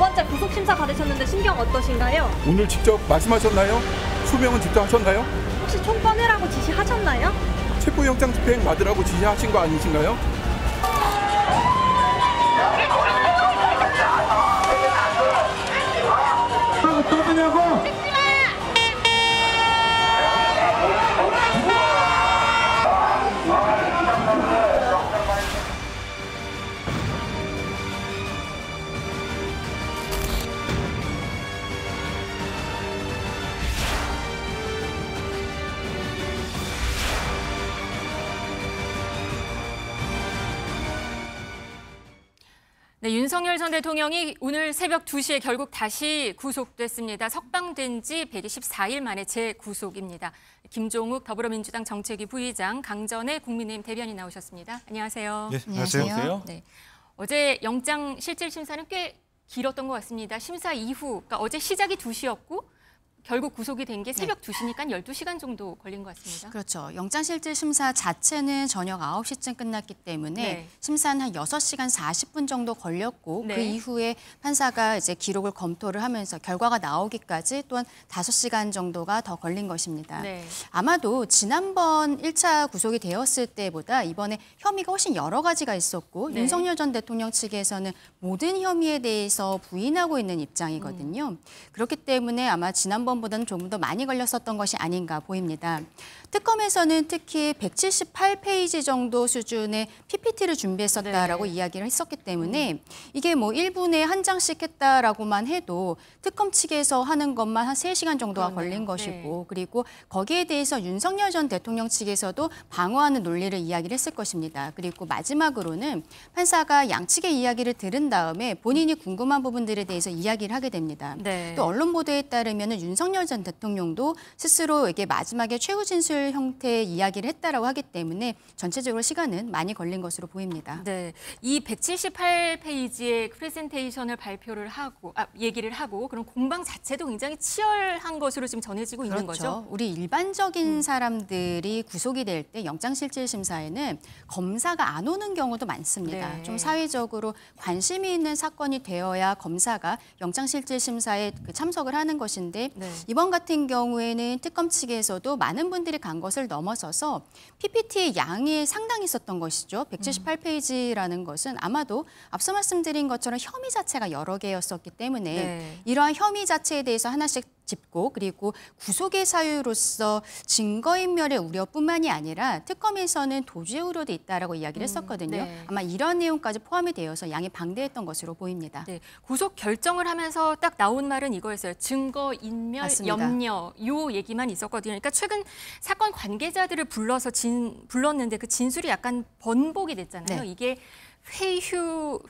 번째 구속심사 받으셨는데 심경 어떠신가요? 오늘 직접 말씀하셨나요? 소명은 직접 하셨나요? 혹시 총 꺼내라고 지시하셨나요? 체포영장 집행 받으라고 지시하신 거 아니신가요? 네, 윤석열 전 대통령이 오늘 새벽 2시에 결국 다시 구속됐습니다. 석방된 지 124일 만에 재구속입니다. 김종욱 더불어민주당 정책위 부의장, 강전의 국민의힘 대변인 나오셨습니다. 안녕하세요. 네, 안녕하세요. 네, 어제 영장 실질 심사는 꽤 길었던 것 같습니다. 심사 이후, 그러니까 어제 시작이 2시였고 결국 구속이 된 게 새벽 2시니까 12시간 정도 걸린 것 같습니다. 그렇죠. 영장실질심사 자체는 저녁 9시쯤 끝났기 때문에 심사는 한 6시간 40분 정도 걸렸고 그 이후에 판사가 이제 기록을 검토를 하면서 결과가 나오기까지 또한 5시간 정도가 더 걸린 것입니다. 아마도 지난번 1차 구속이 되었을 때보다 이번에 혐의가 훨씬 여러 가지가 있었고 윤석열 전 대통령 측에서는 모든 혐의에 대해서 부인하고 있는 입장이거든요. 그렇기 때문에 아마 지난번보다는 조금 더 많이 걸렸었던 것이 아닌가 보입니다. 특검에서는 특히 178페이지 정도 수준의 PPT를 준비했었다라고 이야기를 했었기 때문에 이게 뭐 1분에 한 장씩 했다라고만 해도 특검 측에서 하는 것만 한 3시간 정도가 걸린 것이고 그리고 거기에 대해서 윤석열 전 대통령 측에서도 방어하는 논리를 이야기를 했을 것입니다. 그리고 마지막으로는 판사가 양측의 이야기를 들은 다음에 본인이 궁금한 부분들에 대해서 이야기를 하게 됩니다. 또 언론 보도에 따르면 윤석열 전 대통령도 스스로 이게 마지막에 최후 진술 형태의 이야기를 했다라고 하기 때문에 전체적으로 시간은 많이 걸린 것으로 보입니다. 네, 이 178페이지의 프레젠테이션을 얘기를 하고 그런 공방 자체도 굉장히 치열한 것으로 지금 전해지고 있는 거죠. 우리 일반적인 사람들이 구속이 될 때 영장실질심사에는 검사가 안 오는 경우도 많습니다. 좀 사회적으로 관심이 있는 사건이 되어야 검사가 영장실질심사에 참석을 하는 것인데 이번 같은 경우에는 특검 측에서도 많은 분들이 간 것을 넘어서서 PPT의 양이 상당히 있었던 것이죠. 178페이지라는 것은 아마도 앞서 말씀드린 것처럼 혐의 자체가 여러 개였었기 때문에 이러한 혐의 자체에 대해서 하나씩 짚고 그리고 구속의 사유로서 증거인멸의 우려뿐만이 아니라 특검에서는 도주의 우려도 있다라고 이야기를 했었거든요. 아마 이런 내용까지 포함이 되어서 양이 방대했던 것으로 보입니다. 구속 결정을 하면서 딱 나온 말은 이거였어요. 증거인멸 염려 요 얘기만 있었거든요. 그러니까 최근 사건 관계자들을 불렀는데 그 진술이 약간 번복이 됐잖아요. 이게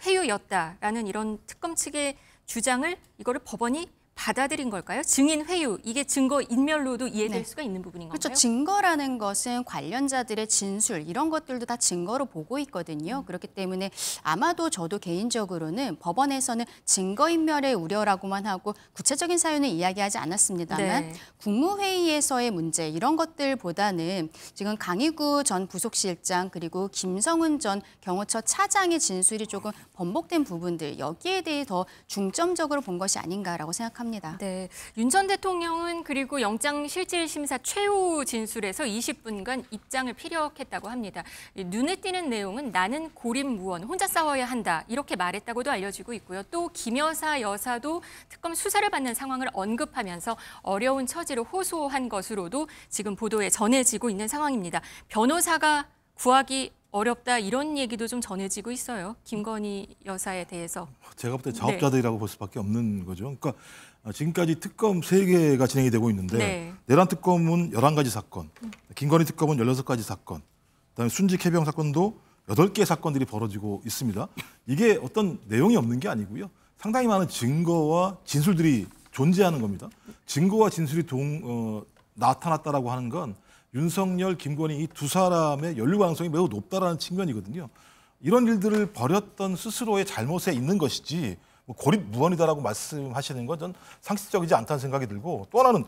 회유였다라는 이런 특검 측의 주장을 이거를 법원이 받아들인 걸까요? 증인 회유, 이게 증거 인멸로도 이해될 수가 있는 부분인 건가요? 그렇죠. 증거라는 것은 관련자들의 진술, 이런 것들도 다 증거로 보고 있거든요. 그렇기 때문에 아마도 저도 개인적으로는 법원에서는 증거인멸의 우려라고만 하고 구체적인 사유는 이야기하지 않았습니다만 국무회의에서의 문제, 이런 것들보다는 지금 강희구 전 부속실장 그리고 김성훈 전 경호처 차장의 진술이 조금 번복된 부분들, 여기에 대해 더 중점적으로 본 것이 아닌가라고 생각합니다. 네, 윤 전 대통령은 그리고 영장실질심사 최후 진술에서 20분간 입장을 피력했다고 합니다. 눈에 띄는 내용은 나는 고립무원, 혼자 싸워야 한다 이렇게 말했다고도 알려지고 있고요. 또 김여사 여사도 특검 수사를 받는 상황을 언급하면서 어려운 처지를 호소한 것으로도 지금 보도에 전해지고 있는 상황입니다. 변호사가 구하기 어렵다 이런 얘기도 좀 전해지고 있어요. 김건희 여사에 대해서. 제가 볼 때 자업자득이라고 볼 수밖에 없는 거죠. 그러니까 지금까지 특검 3개가 진행이 되고 있는데 내란 특검은 11가지 사건, 김건희 특검은 16가지 사건, 그다음에 순직 해병 사건도 8개의 사건들이 벌어지고 있습니다. 이게 어떤 내용이 없는 게 아니고요. 상당히 많은 증거와 진술들이 존재하는 겁니다. 증거와 진술이 나타났다라고 하는 건 윤석열, 김건희 이 두 사람의 연루 가능성이 매우 높다라는 측면이거든요. 이런 일들을 벌였던 스스로의 잘못에 있는 것이지 뭐 고립무원이다라고 말씀하시는 건 전 상식적이지 않다는 생각이 들고, 또 하나는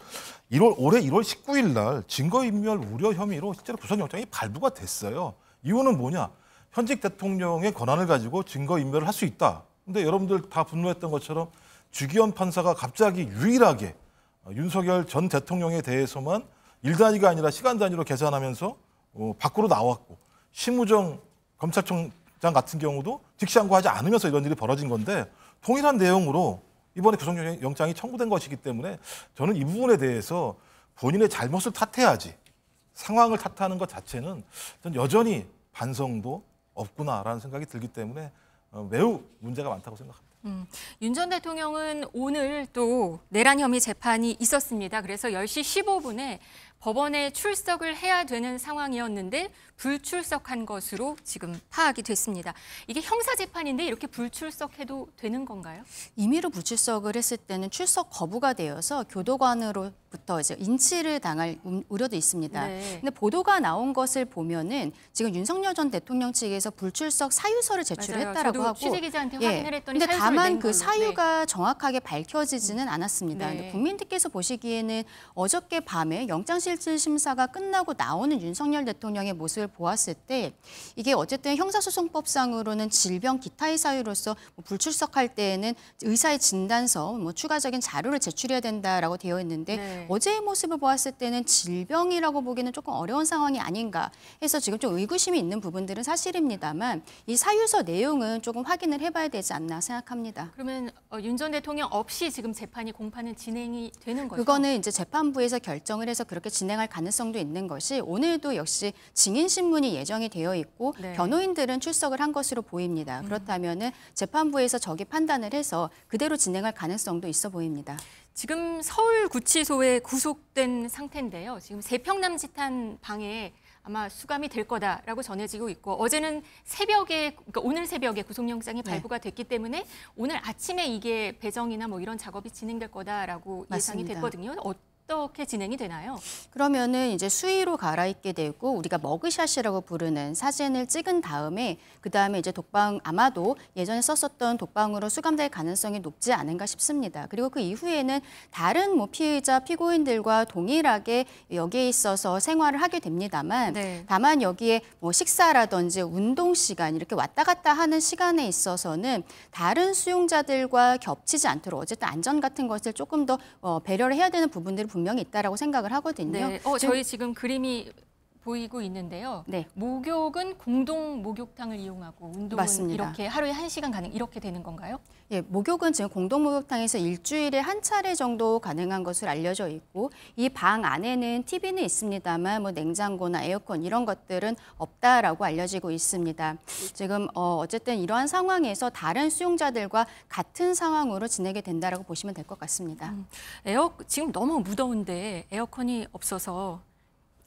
올해 1월 19일 날 증거인멸 우려 혐의로 실제로 구속영장이 발부가 됐어요. 이유는 뭐냐? 현직 대통령의 권한을 가지고 증거인멸을 할 수 있다. 근데 여러분들 다 분노했던 것처럼 주기현 판사가 갑자기 유일하게 윤석열 전 대통령에 대해서만 일 단위가 아니라 시간 단위로 계산하면서 밖으로 나왔고 심우정 검찰총장 같은 경우도 직시항고하지 않으면서 이런 일이 벌어진 건데 동일한 내용으로 이번에 구속영장이 청구된 것이기 때문에 저는 이 부분에 대해서 본인의 잘못을 탓해야지 상황을 탓하는 것 자체는 저는 여전히 반성도 없구나라는 생각이 들기 때문에 매우 문제가 많다고 생각합니다. 윤 전 대통령은 오늘 또 내란 혐의 재판이 있었습니다. 그래서 10시 15분에 법원에 출석을 해야 되는 상황이었는데 불출석한 것으로 지금 파악이 됐습니다. 이게 형사재판인데 이렇게 불출석해도 되는 건가요? 임의로 불출석을 했을 때는 출석 거부가 되어서 교도관으로부터 이제 인치를 당할 우려도 있습니다. 네. 근데 보도가 나온 것을 보면은 지금 윤석열 전 대통령 측에서 불출석 사유서를 제출을 맞아요. 했다라고 저도 하고 취재기자한테 확인을 했더니 근데 사유서를 다만 낸 그 걸로. 사유가 정확하게 밝혀지지는 않았습니다. 네. 근데 국민들께서 보시기에는 어저께 밤에 영장실질심사가 끝나고 나오는 윤석열 대통령의 모습을 보았을 때 이게 어쨌든 형사소송법상으로는 질병 기타의 사유로서 불출석할 때에는 의사의 진단서, 추가적인 자료를 제출해야 된다라고 되어 있는데 네. 어제의 모습을 보았을 때는 질병이라고 보기는 조금 어려운 상황이 아닌가 해서 지금 좀 의구심이 있는 부분들은 사실입니다만 이 사유서 내용은 조금 확인을 해봐야 되지 않나 생각합니다. 그러면 윤 전 대통령 없이 지금 재판이 공판은 진행이 되는 거죠? 그거는 이제 재판부에서 결정을 해서 그렇게 진행할 가능성도 있는 것이 오늘도 역시 증인신문이 예정이 되어 있고 네. 변호인들은 출석을 한 것으로 보입니다. 그렇다면은 재판부에서 저기 판단을 해서 그대로 진행할 가능성도 있어 보입니다. 지금 서울구치소에 구속된 상태인데요. 지금 3평 남짓한 방에 아마 수감이 될 거다라고 전해지고 있고 어제는 새벽에, 그러니까 오늘 새벽에 구속영장이 발부가 됐기 때문에 오늘 아침에 이게 배정이나 이런 작업이 진행될 거다라고 예상이 맞습니다. 됐거든요. 어떻게 진행이 되나요? 그러면은 이제 수의로 갈아입게 되고 우리가 머그샷이라고 부르는 사진을 찍은 다음에 그 다음에 이제 독방 아마도 예전에 썼었던 독방으로 수감될 가능성이 높지 않은가 싶습니다. 그리고 그 이후에는 다른 피의자 피고인들과 동일하게 여기에 있어서 생활을 하게 됩니다만 네. 다만 여기에 식사라든지 운동 시간 이렇게 왔다 갔다 하는 시간에 있어서는 다른 수용자들과 겹치지 않도록 어쨌든 안전 같은 것을 조금 더 배려를 해야 되는 부분들이 분명히 있다라고 생각을 하거든요. 네. 저희 지금 그림이 보이고 있는데요. 네. 목욕은 공동 목욕탕을 이용하고 운동은 맞습니다. 이렇게 하루에 1시간 가능 이렇게 되는 건가요? 예, 목욕은 지금 공동목욕탕에서 일주일에 한 차례 정도 가능한 것으로 알려져 있고 이 방 안에는 TV는 있습니다만 냉장고나 에어컨 이런 것들은 없다라고 알려지고 있습니다. 지금 어쨌든 이러한 상황에서 다른 수용자들과 같은 상황으로 지내게 된다라고 보시면 될 것 같습니다. 지금 너무 무더운데 에어컨이 없어서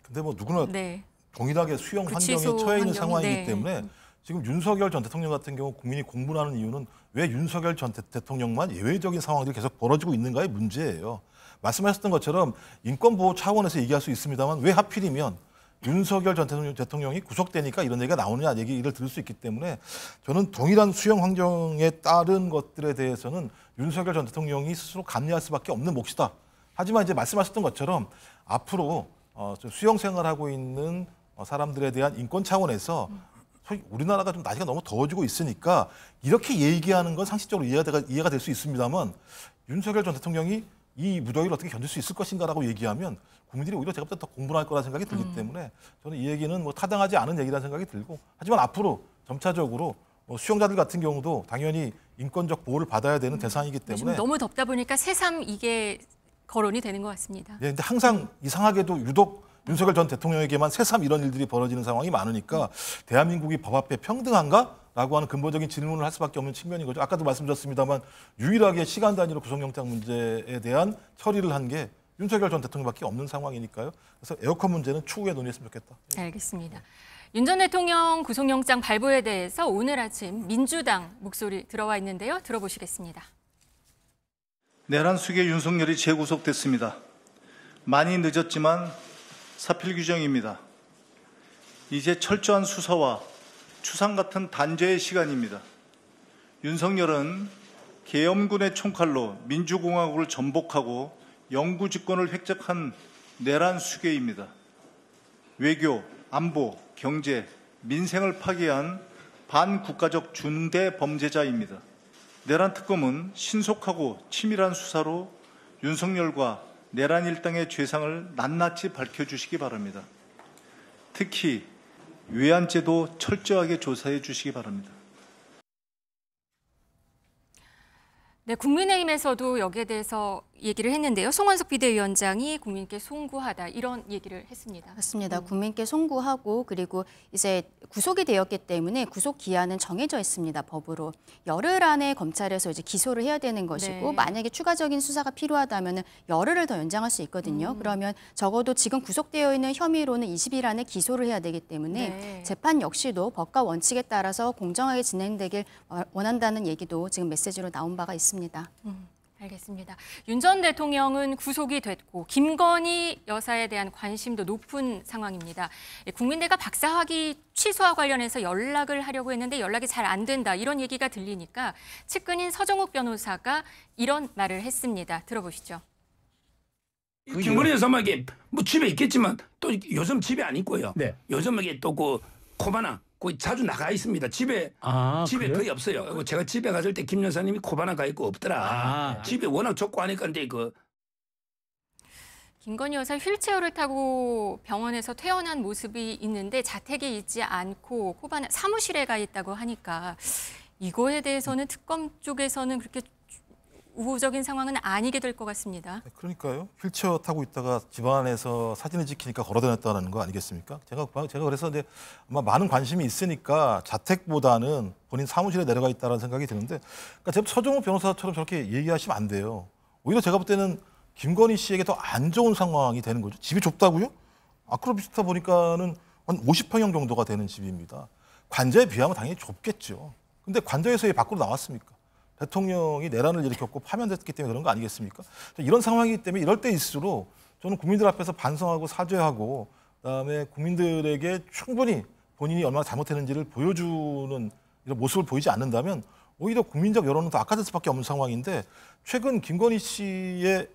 근데 누구나 네. 동일하게 수용 환경에 구치소 처해 있는 환경이, 상황이기 네. 때문에 지금 윤석열 전 대통령 같은 경우 국민이 공분하는 이유는 왜 윤석열 전 대통령만 예외적인 상황들이 계속 벌어지고 있는가의 문제예요. 말씀하셨던 것처럼 인권보호 차원에서 얘기할 수 있습니다만 왜 하필이면 윤석열 전 대통령이 구속되니까 이런 얘기가 나오느냐 얘기를 들을 수 있기 때문에 저는 동일한 수용 환경에 따른 것들에 대해서는 윤석열 전 대통령이 스스로 감내할 수밖에 없는 몫이다. 하지만 이제 말씀하셨던 것처럼 앞으로 수용 생활하고 있는 사람들에 대한 인권 차원에서 소위 우리나라가 좀 날씨가 너무 더워지고 있으니까 이렇게 얘기하는 건 상식적으로 이해가 될 수 있습니다만 윤석열 전 대통령이 이 무더위를 어떻게 견딜 수 있을 것인가라고 얘기하면 국민들이 오히려 제가 더 공분할 거라 생각이 들기 때문에 저는 이 얘기는 타당하지 않은 얘기라는 생각이 들고 하지만 앞으로 점차적으로 수용자들 같은 경우도 당연히 인권적 보호를 받아야 되는 대상이기 때문에 지금 너무 덥다 보니까 새삼 이게 거론이 되는 것 같습니다. 네, 근데 항상 이상하게도 유독 윤석열 전 대통령에게만 새삼 이런 일들이 벌어지는 상황이 많으니까 대한민국이 법 앞에 평등한가라고 하는 근본적인 질문을 할 수밖에 없는 측면인 거죠. 아까도 말씀드렸습니다만 유일하게 시간 단위로 구속영장 문제에 대한 처리를 한 게 윤석열 전 대통령밖에 없는 상황이니까요. 그래서 에어컨 문제는 추후에 논의했으면 좋겠다. 알겠습니다. 윤 전 대통령 구속영장 발부에 대해서 오늘 아침 민주당 목소리 들어와 있는데요. 들어보시겠습니다. 내란 수괴 윤석열이 재구속됐습니다. 많이 늦었지만 사필 규정입니다. 이제 철저한 수사와 추상 같은 단죄의 시간입니다. 윤석열은 계엄군의 총칼로 민주공화국을 전복하고 영구 집권을 획득한 내란 수괴입니다. 외교, 안보, 경제, 민생을 파괴한 반국가적 중대 범죄자입니다. 내란 특검은 신속하고 치밀한 수사로 윤석열과 내란 일당의 죄상을 낱낱이 밝혀주시기 바랍니다. 특히 외환죄도 철저하게 조사해 주시기 바랍니다. 네, 국민의힘에서도 여기에 대해서 얘기를 했는데요. 송원석 비대위원장이 국민께 송구하다 이런 얘기를 했습니다. 맞습니다. 국민께 송구하고 그리고 이제 구속이 되었기 때문에 구속 기한은 정해져 있습니다. 법으로. 열흘 안에 검찰에서 이제 기소를 해야 되는 것이고 네. 만약에 추가적인 수사가 필요하다면 열흘을 더 연장할 수 있거든요. 그러면 적어도 지금 구속되어 있는 혐의로는 20일 안에 기소를 해야 되기 때문에 네. 재판 역시도 법과 원칙에 따라서 공정하게 진행되길 원한다는 얘기도 지금 메시지로 나온 바가 있습니다. 알겠습니다. 윤 전 대통령은 구속이 됐고 김건희 여사에 대한 관심도 높은 상황입니다. 국민대가 박사학위 취소와 관련해서 연락을 하려고 했는데 연락이 잘 안 된다 이런 얘기가 들리니까 측근인 서정욱 변호사가 이런 말을 했습니다. 들어보시죠. 김건희 여사만 이게 뭐 집에 있겠지만 또 요즘 집에 안 있고요. 네. 요즘 이게 또 그 코바나 거의 자주 나가 있습니다. 집에 그래요? 거의 없어요. 제가 집에 갔을 때 김 여사님이 코바나 가 있고 없더라. 집에 워낙 좁고 하니까 이제 그 김건희 여사 휠체어를 타고 병원에서 퇴원한 모습이 있는데 자택에 있지 않고 코바나 사무실에 가 있다고 하니까 이거에 대해서는 특검 쪽에서는 그렇게 우호적인 상황은 아니게 될 것 같습니다. 그러니까요. 휠체어 타고 있다가 집안에서 사진을 찍히니까 걸어다녔다는 거 아니겠습니까? 제가 그래서 이제 아마 많은 관심이 있으니까 자택보다는 본인 사무실에 내려가 있다는 생각이 드는데, 그러니까 제가 서정욱 변호사처럼 저렇게 얘기하시면 안 돼요. 오히려 제가 볼 때는 김건희 씨에게 더 안 좋은 상황이 되는 거죠. 집이 좁다고요? 아크로비스타 보니까는 한 50평형 정도가 되는 집입니다. 관저에 비하면 당연히 좁겠죠. 근데 관저에서 왜 밖으로 나왔습니까? 대통령이 내란을 일으켰고 파면됐기 때문에 그런 거 아니겠습니까? 이런 상황이기 때문에 이럴 때일수록 저는 국민들 앞에서 반성하고 사죄하고 그다음에 국민들에게 충분히 본인이 얼마나 잘못했는지를 보여주는 이런 모습을 보이지 않는다면 오히려 국민적 여론은 더 악화될 수밖에 없는 상황인데, 최근 김건희 씨의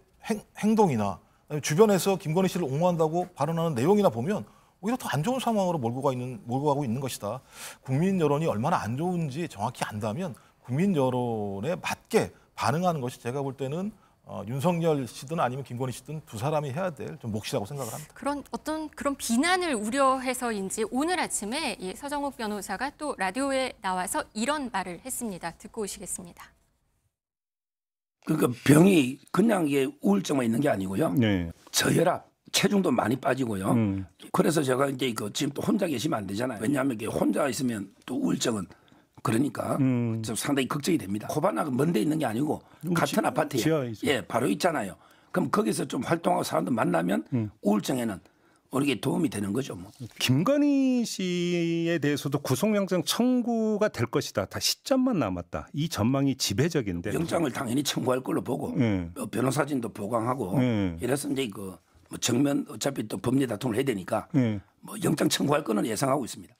행동이나 주변에서 김건희 씨를 옹호한다고 발언하는 내용이나 보면 오히려 더 안 좋은 상황으로 몰고 가고 있는 것이다. 국민 여론이 얼마나 안 좋은지 정확히 안다면 국민 여론에 맞게 반응하는 것이 제가 볼 때는 윤석열 씨든 아니면 김건희 씨든 두 사람이 해야 될 좀 몫이라고 생각을 합니다. 그런 비난을 우려해서인지 오늘 아침에 이 서정욱 변호사가 또 라디오에 나와서 이런 말을 했습니다. 듣고 오시겠습니다. 그러니까 병이 그냥 이게 우울증만 있는 게 아니고요. 네. 저혈압, 체중도 많이 빠지고요. 그래서 제가 이제 이거 지금 또 혼자 계시면 안 되잖아요. 왜냐하면 이게 혼자 있으면 또 우울증은 그러니까 좀 상당히 걱정이 됩니다. 코바나가 먼데 있는 게 아니고 같은 아파트에 지하에 바로 있잖아요. 그럼 거기서 좀 활동하고 사람들 만나면 우울증에는 우리게 도움이 되는 거죠. 뭐. 김건희 씨에 대해서도 구속영장 청구가 될 것이다. 다 시점만 남았다. 이 전망이 지배적인데. 영장을 당연히 청구할 걸로 보고 변호사진도 보강하고 이래서 이제 그 뭐 정면 어차피 또 법리 다툼을 해야 되니까 뭐 영장 청구할 거는 예상하고 있습니다.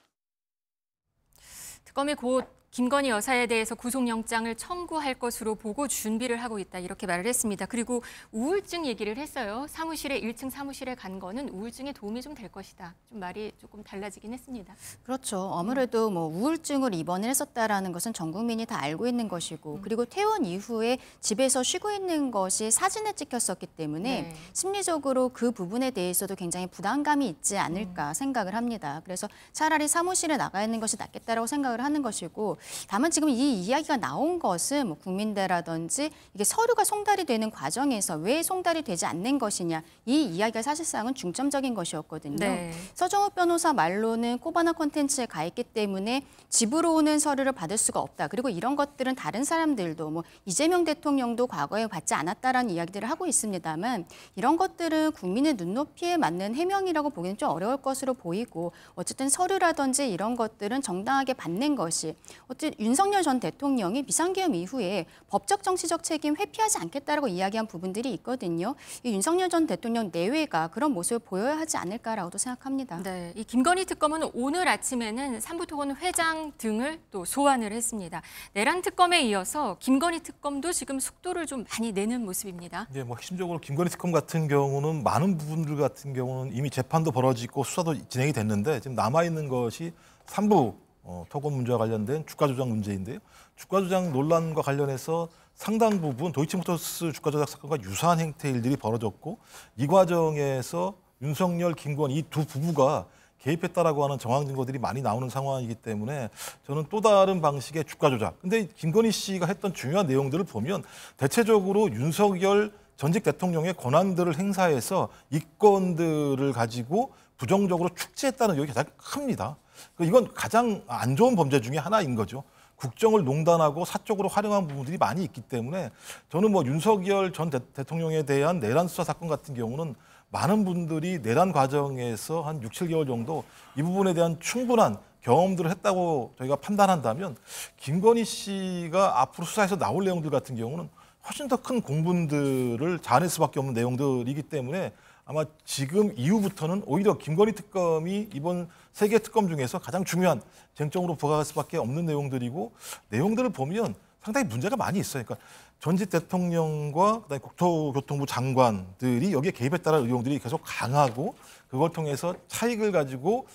특검이 곧 김건희 여사에 대해서 구속영장을 청구할 것으로 보고 준비를 하고 있다 이렇게 말을 했습니다. 그리고 우울증 얘기를 했어요. 1층 사무실에 간 거는 우울증에 도움이 좀 될 것이다. 좀 말이 조금 달라지긴 했습니다. 그렇죠. 아무래도 뭐 우울증으로 입원을 했었다라는 것은 전 국민이 다 알고 있는 것이고 그리고 퇴원 이후에 집에서 쉬고 있는 것이 사진에 찍혔었기 때문에 심리적으로 그 부분에 대해서도 굉장히 부담감이 있지 않을까 생각을 합니다. 그래서 차라리 사무실에 나가 있는 것이 낫겠다라고 생각을 하는 것이고, 다만 지금 이 이야기가 나온 것은 뭐 국민대라든지 이게 서류가 송달이 되는 과정에서 왜 송달이 되지 않는 것이냐, 이 이야기가 사실상은 중점적인 것이었거든요. 네. 서정욱 변호사 말로는 코바나 콘텐츠에 가 있기 때문에 집으로 오는 서류를 받을 수가 없다. 그리고 이런 것들은 다른 사람들도 뭐 이재명 대통령도 과거에 받지 않았다라는 이야기들을 하고 있습니다만, 이런 것들은 국민의 눈높이에 맞는 해명이라고 보기는 좀 어려울 것으로 보이고, 어쨌든 서류라든지 이런 것들은 정당하게 받는 것이, 어쨌든 윤석열 전 대통령이 비상계엄 이후에 법적 정치적 책임 회피하지 않겠다라고 이야기한 부분들이 있거든요. 이 윤석열 전 대통령 내외가 그런 모습을 보여야 하지 않을까라고도 생각합니다. 네, 이 김건희 특검은 오늘 아침에는 삼부토건 회장 등을 또 소환을 했습니다. 내란 특검에 이어서 김건희 특검도 지금 속도를 좀 많이 내는 모습입니다. 네, 뭐 핵심적으로 김건희 특검 같은 경우는 많은 부분들 같은 경우는 이미 재판도 벌어지고 수사도 진행이 됐는데 지금 남아 있는 것이 3부 토건 문제와 관련된 주가 조작 문제인데요. 주가 조작 논란과 관련해서 상당 부분 도이치모터스 주가 조작 사건과 유사한 행태의 일들이 벌어졌고 이 과정에서 윤석열, 김건희 이 두 부부가 개입했다라고 하는 정황 증거들이 많이 나오는 상황이기 때문에 저는 또 다른 방식의 주가 조작. 근데 김건희 씨가 했던 중요한 내용들을 보면 대체적으로 윤석열 전직 대통령의 권한들을 행사해서 이권들을 가지고 부정적으로 축제했다는 의혹이 가장 큽니다. 이건 가장 안 좋은 범죄 중에 하나인 거죠. 국정을 농단하고 사적으로 활용한 부분들이 많이 있기 때문에 저는 뭐 윤석열 전 대통령에 대한 내란 수사 사건 같은 경우는 많은 분들이 내란 과정에서 한 6, 7개월 정도 이 부분에 대한 충분한 경험들을 했다고 저희가 판단한다면 김건희 씨가 앞으로 수사에서 나올 내용들 같은 경우는 훨씬 더 큰 공분들을 자아낼 수밖에 없는 내용들이기 때문에 아마 지금 이후부터는 오히려 김건희 특검이 이번 3개 특검 중에서 가장 중요한 쟁점으로 부각할 수밖에 없는 내용들이고 내용들을 보면 상당히 문제가 많이 있어요. 그러니까 전직 대통령과 그다음에 국토교통부 장관들이 여기에 개입했다는 의혹들이 계속 강하고 그걸 통해서 차익을 가지고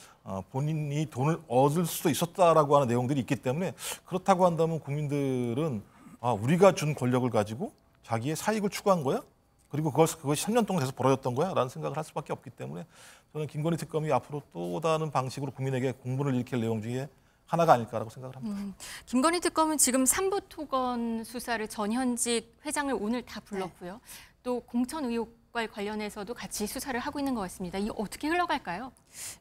본인이 돈을 얻을 수도 있었다라고 하는 내용들이 있기 때문에 그렇다고 한다면 국민들은 우리가 준 권력을 가지고 자기의 사익을 추구한 거야? 그리고 그것이 3년 동안 계속 벌어졌던 거야? 라는 생각을 할 수밖에 없기 때문에 저는 김건희 특검이 앞으로 또 다른 방식으로 국민에게 공분을 일으킬 내용 중에 하나가 아닐까라고 생각을 합니다. 김건희 특검은 지금 삼부토건 수사를 전현직 회장을 오늘 다 불렀고요. 또 공천 의혹과 관련해서도 같이 수사를 하고 있는 것 같습니다. 이게 어떻게 흘러갈까요?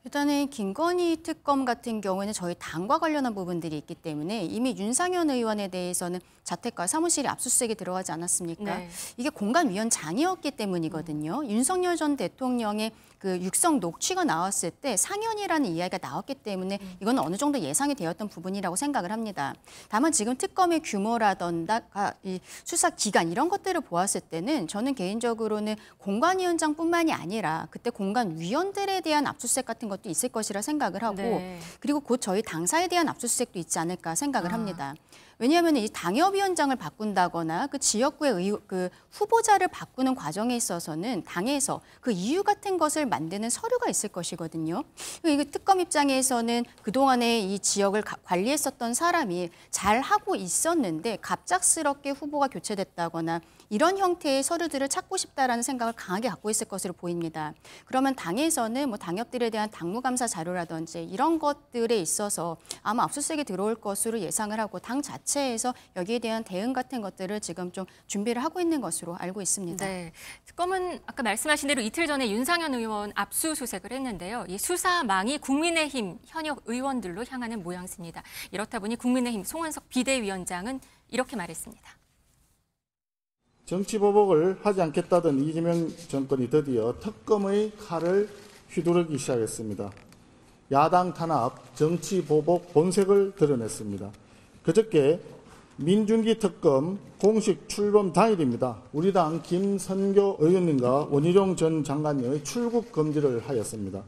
일단은 김건희 특검 같은 경우에는 저희 당과 관련한 부분들이 있기 때문에 이미 윤상현 의원에 대해서는 자택과 사무실에 압수수색이 들어가지 않았습니까? 네. 이게 공간위원장이었기 때문이거든요. 윤석열 전 대통령의 그 육성 녹취가 나왔을 때 상현이라는 이야기가 나왔기 때문에 이건 어느 정도 예상이 되었던 부분이라고 생각을 합니다. 다만 지금 특검의 규모라던가 이 수사 기간 이런 것들을 보았을 때는 저는 개인적으로는 공관위원장뿐만이 아니라 그때 공관위원들에 대한 압수수색 같은 것도 있을 것이라 생각을 하고 네. 그리고 곧 저희 당사에 대한 압수수색도 있지 않을까 생각을 합니다. 왜냐하면 이 당협위원장을 바꾼다거나 그 지역구의 그 후보자를 바꾸는 과정에 있어서는 당에서 그 이유 같은 것을 만드는 서류가 있을 것이거든요. 이 특검 입장에서는 그동안에 이 지역을 관리했었던 사람이 잘 하고 있었는데 갑작스럽게 후보가 교체됐다거나 이런 형태의 서류들을 찾고 싶다라는 생각을 강하게 갖고 있을 것으로 보입니다. 그러면 당에서는 뭐 당협들에 대한 당무감사 자료라든지 이런 것들에 있어서 아마 압수수색이 들어올 것으로 예상을 하고 당 자체에서 여기에 대한 대응 같은 것들을 지금 좀 준비를 하고 있는 것으로 알고 있습니다. 네, 특검은 아까 말씀하신 대로 이틀 전에 윤상현 의원 압수수색을 했는데요. 이 수사망이 국민의힘 현역 의원들로 향하는 모양새입니다. 이렇다 보니 국민의힘 송원석 비대위원장은 이렇게 말했습니다. 정치보복을 하지 않겠다던 이재명 정권이 드디어 특검의 칼을 휘두르기 시작했습니다. 야당 탄압, 정치보복 본색을 드러냈습니다. 그저께 민중기 특검 공식 출범 당일입니다. 우리 당 김선교 의원님과 원희룡 전 장관님의 출국 금지를 하였습니다.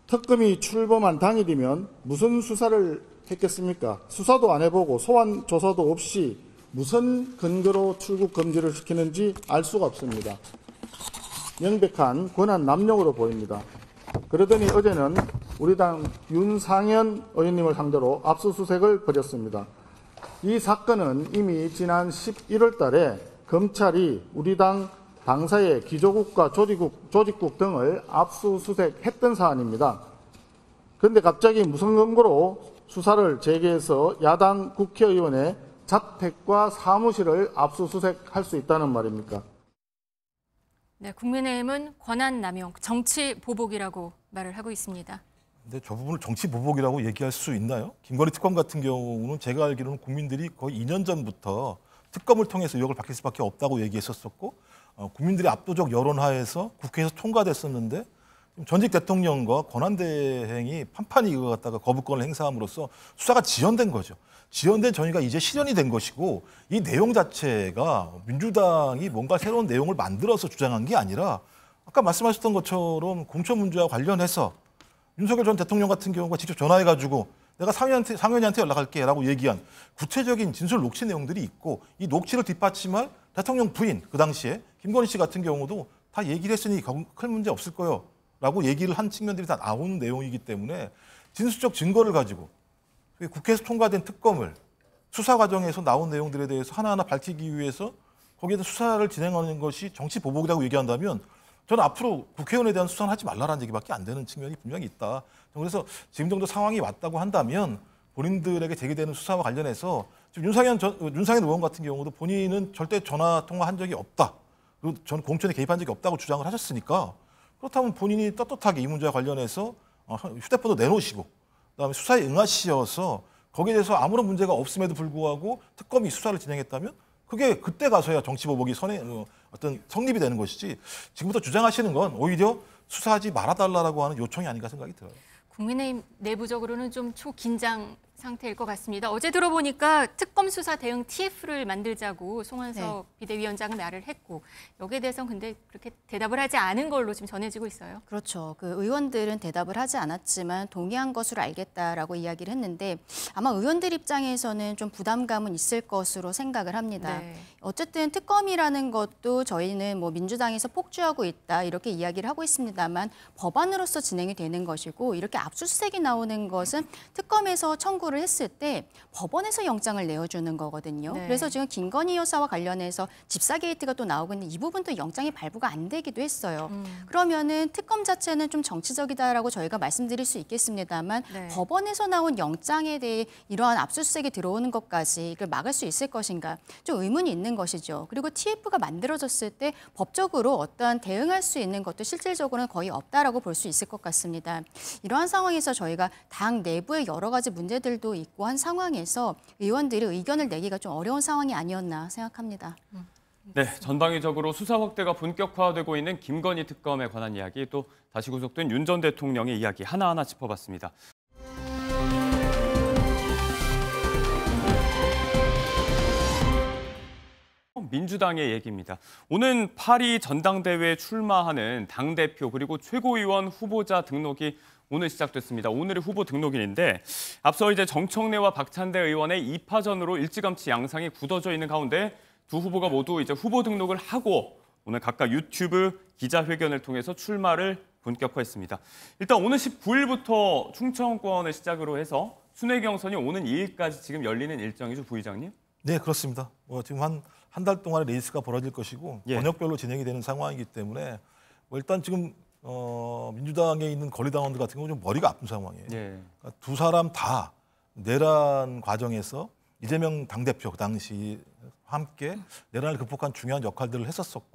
특검이 출범한 당일이면 무슨 수사를 했겠습니까? 수사도 안 해보고 소환 조사도 없이 무슨 근거로 출국 금지를 시키는지 알 수가 없습니다. 명백한 권한 남용으로 보입니다. 그러더니 어제는 우리 당 윤상현 의원님을 상대로 압수수색을 벌였습니다. 이 사건은 이미 지난 11월 달에 검찰이 우리 당 당사의 기조국과 조직국 등을 압수수색했던 사안입니다. 그런데 갑자기 무슨 근거로 수사를 재개해서 야당 국회의원의 자택과 사무실을 압수수색할 수 있다는 말입니까? 네, 국민의힘은 권한남용, 정치보복이라고 말을 하고 있습니다. 근데 저 부분을 정치보복이라고 얘기할 수 있나요? 김건희 특검 같은 경우는 제가 알기로는 국민들이 거의 2년 전부터 특검을 통해서 의혹을 밝힐 수밖에 없다고 얘기했었고 국민들의 압도적 여론하에서 국회에서 통과됐었는데 전직 대통령과 권한대행이 판판이 이거 갖다가 거부권을 행사함으로써 수사가 지연된 거죠. 지연된 전이가 이제 실현이 된 것이고 이 내용 자체가 민주당이 뭔가 새로운 내용을 만들어서 주장한 게 아니라 아까 말씀하셨던 것처럼 공천 문제와 관련해서 윤석열 전 대통령 같은 경우가 직접 전화해가지고 내가 상현이한테 연락할게 라고 얘기한 구체적인 진술 녹취 내용들이 있고 이 녹취를 뒷받침할 대통령 부인 그 당시에 김건희 씨 같은 경우도 다 얘기를 했으니 큰 문제 없을 거요 라고 얘기를 한 측면들이 다 나오는 내용이기 때문에 진술적 증거를 가지고 국회에서 통과된 특검을 수사 과정에서 나온 내용들에 대해서 하나하나 밝히기 위해서 거기에 대한 수사를 진행하는 것이 정치 보복이라고 얘기한다면 저는 앞으로 국회의원에 대한 수사는 하지 말라라는 얘기밖에 안 되는 측면이 분명히 있다. 그래서 지금 정도 상황이 왔다고 한다면 본인들에게 제기되는 수사와 관련해서 지금 윤상현 의원 같은 경우도 본인은 절대 전화 통화한 적이 없다. 그리고 저는 공천에 개입한 적이 없다고 주장을 하셨으니까 그렇다면 본인이 떳떳하게 이 문제와 관련해서 휴대폰도 내놓으시고 그다음에 수사에 응하시어서 거기에 대해서 아무런 문제가 없음에도 불구하고 특검이 수사를 진행했다면 그게 그때 가서야 정치보복이 어떤 성립이 되는 것이지 지금부터 주장하시는 건 오히려 수사하지 말아달라고 하는 요청이 아닌가 생각이 들어요. 국민의힘 내부적으로는 좀 초긴장 상태일 것 같습니다. 어제 들어보니까 특검 수사 대응 TF를 만들자고 송환석 비대위원장은 말을 했고 여기에 대해서는 근데 그렇게 대답을 하지 않은 걸로 지금 전해지고 있어요. 그렇죠. 그 의원들은 대답을 하지 않았지만 동의한 것으로 알겠다라고 이야기를 했는데 아마 의원들 입장에서는 좀 부담감은 있을 것으로 생각을 합니다. 네. 어쨌든 특검이라는 것도 저희는 뭐 민주당에서 폭주하고 있다 이렇게 이야기를 하고 있습니다만 법안으로서 진행이 되는 것이고 이렇게 압수수색이 나오는 것은 특검에서 청구를 했을 때 법원에서 영장을 내어주는 거거든요. 네. 그래서 지금 김건희 여사와 관련해서 집사 게이트가 또 나오고 있는데 이 부분도 영장이 발부가 안 되기도 했어요. 그러면은 특검 자체는 좀 정치적이다라고 저희가 말씀드릴 수 있겠습니다만 네. 법원에서 나온 영장에 대해 이러한 압수수색이 들어오는 것까지 이걸 막을 수 있을 것인가 좀 의문이 있는 것이죠. 그리고 TF가 만들어졌을 때 법적으로 어떠한 대응할 수 있는 것도 실질적으로는 거의 없다라고 볼 수 있을 것 같습니다. 이러한 상황에서 저희가 당 내부의 여러 가지 문제들도 있고 한 상황에서 의원들이 의견을 내기가 좀 어려운 상황이 아니었나 생각합니다. 네, 전방위적으로 수사 확대가 본격화되고 있는 김건희 특검에 관한 이야기 또 다시 구속된 윤 전 대통령의 이야기 하나하나 짚어봤습니다. 민주당의 얘기입니다. 오는 8.2 전당대회에 출마하는 당대표 그리고 최고위원 후보자 등록이 오늘 시작됐습니다. 오늘의 후보 등록일인데 앞서 이제 정청래와 박찬대 의원의 2파전으로 일찌감치 양상이 굳어져 있는 가운데 두 후보가 모두 이제 후보 등록을 하고 오늘 각각 유튜브 기자회견을 통해서 출마를 본격화했습니다. 일단 오늘 19일부터 충청권을 시작으로 해서 순회 경선이 오는 2일까지 지금 열리는 일정이죠, 부의장님? 네, 그렇습니다. 지금 한 달 동안의 레이스가 벌어질 것이고 권역별로 진행이 되는 상황이기 때문에 일단 지금 민주당에 있는 권리당원들 같은 경우는 좀 머리가 아픈 상황이에요. 그러니까 두 사람 다 내란 과정에서 이재명 당대표 그 당시 함께 내란을 극복한 중요한 역할들을 했었었고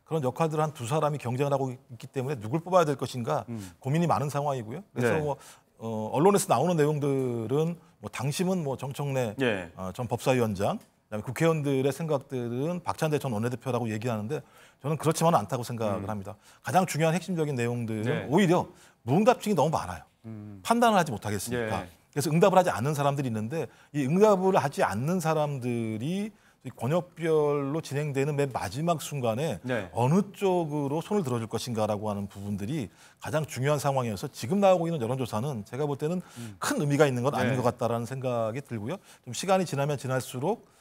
그런 역할들을 한 두 사람이 경쟁을 하고 있기 때문에 누굴 뽑아야 될 것인가 고민이 많은 상황이고요. 그래서 언론에서 나오는 내용들은 당심은 정청래 전 법사위원장, 그다음에 국회의원들의 생각들은 박찬대 전 원내대표라고 얘기하는데 저는 그렇지만은 않다고 생각을 합니다. 가장 중요한 핵심적인 내용들은 오히려 무응답증이 너무 많아요. 판단을 하지 못하겠으니까. 그래서 응답을 하지 않는 사람들이 있는데 이 응답을 하지 않는 사람들이 권역별로 진행되는 맨 마지막 순간에 어느 쪽으로 손을 들어줄 것인가라고 하는 부분들이 가장 중요한 상황이어서 지금 나오고 있는 여론조사는 제가 볼 때는 큰 의미가 있는 건 아닌 것 같다라는 생각이 들고요. 좀 시간이 지나면 지날수록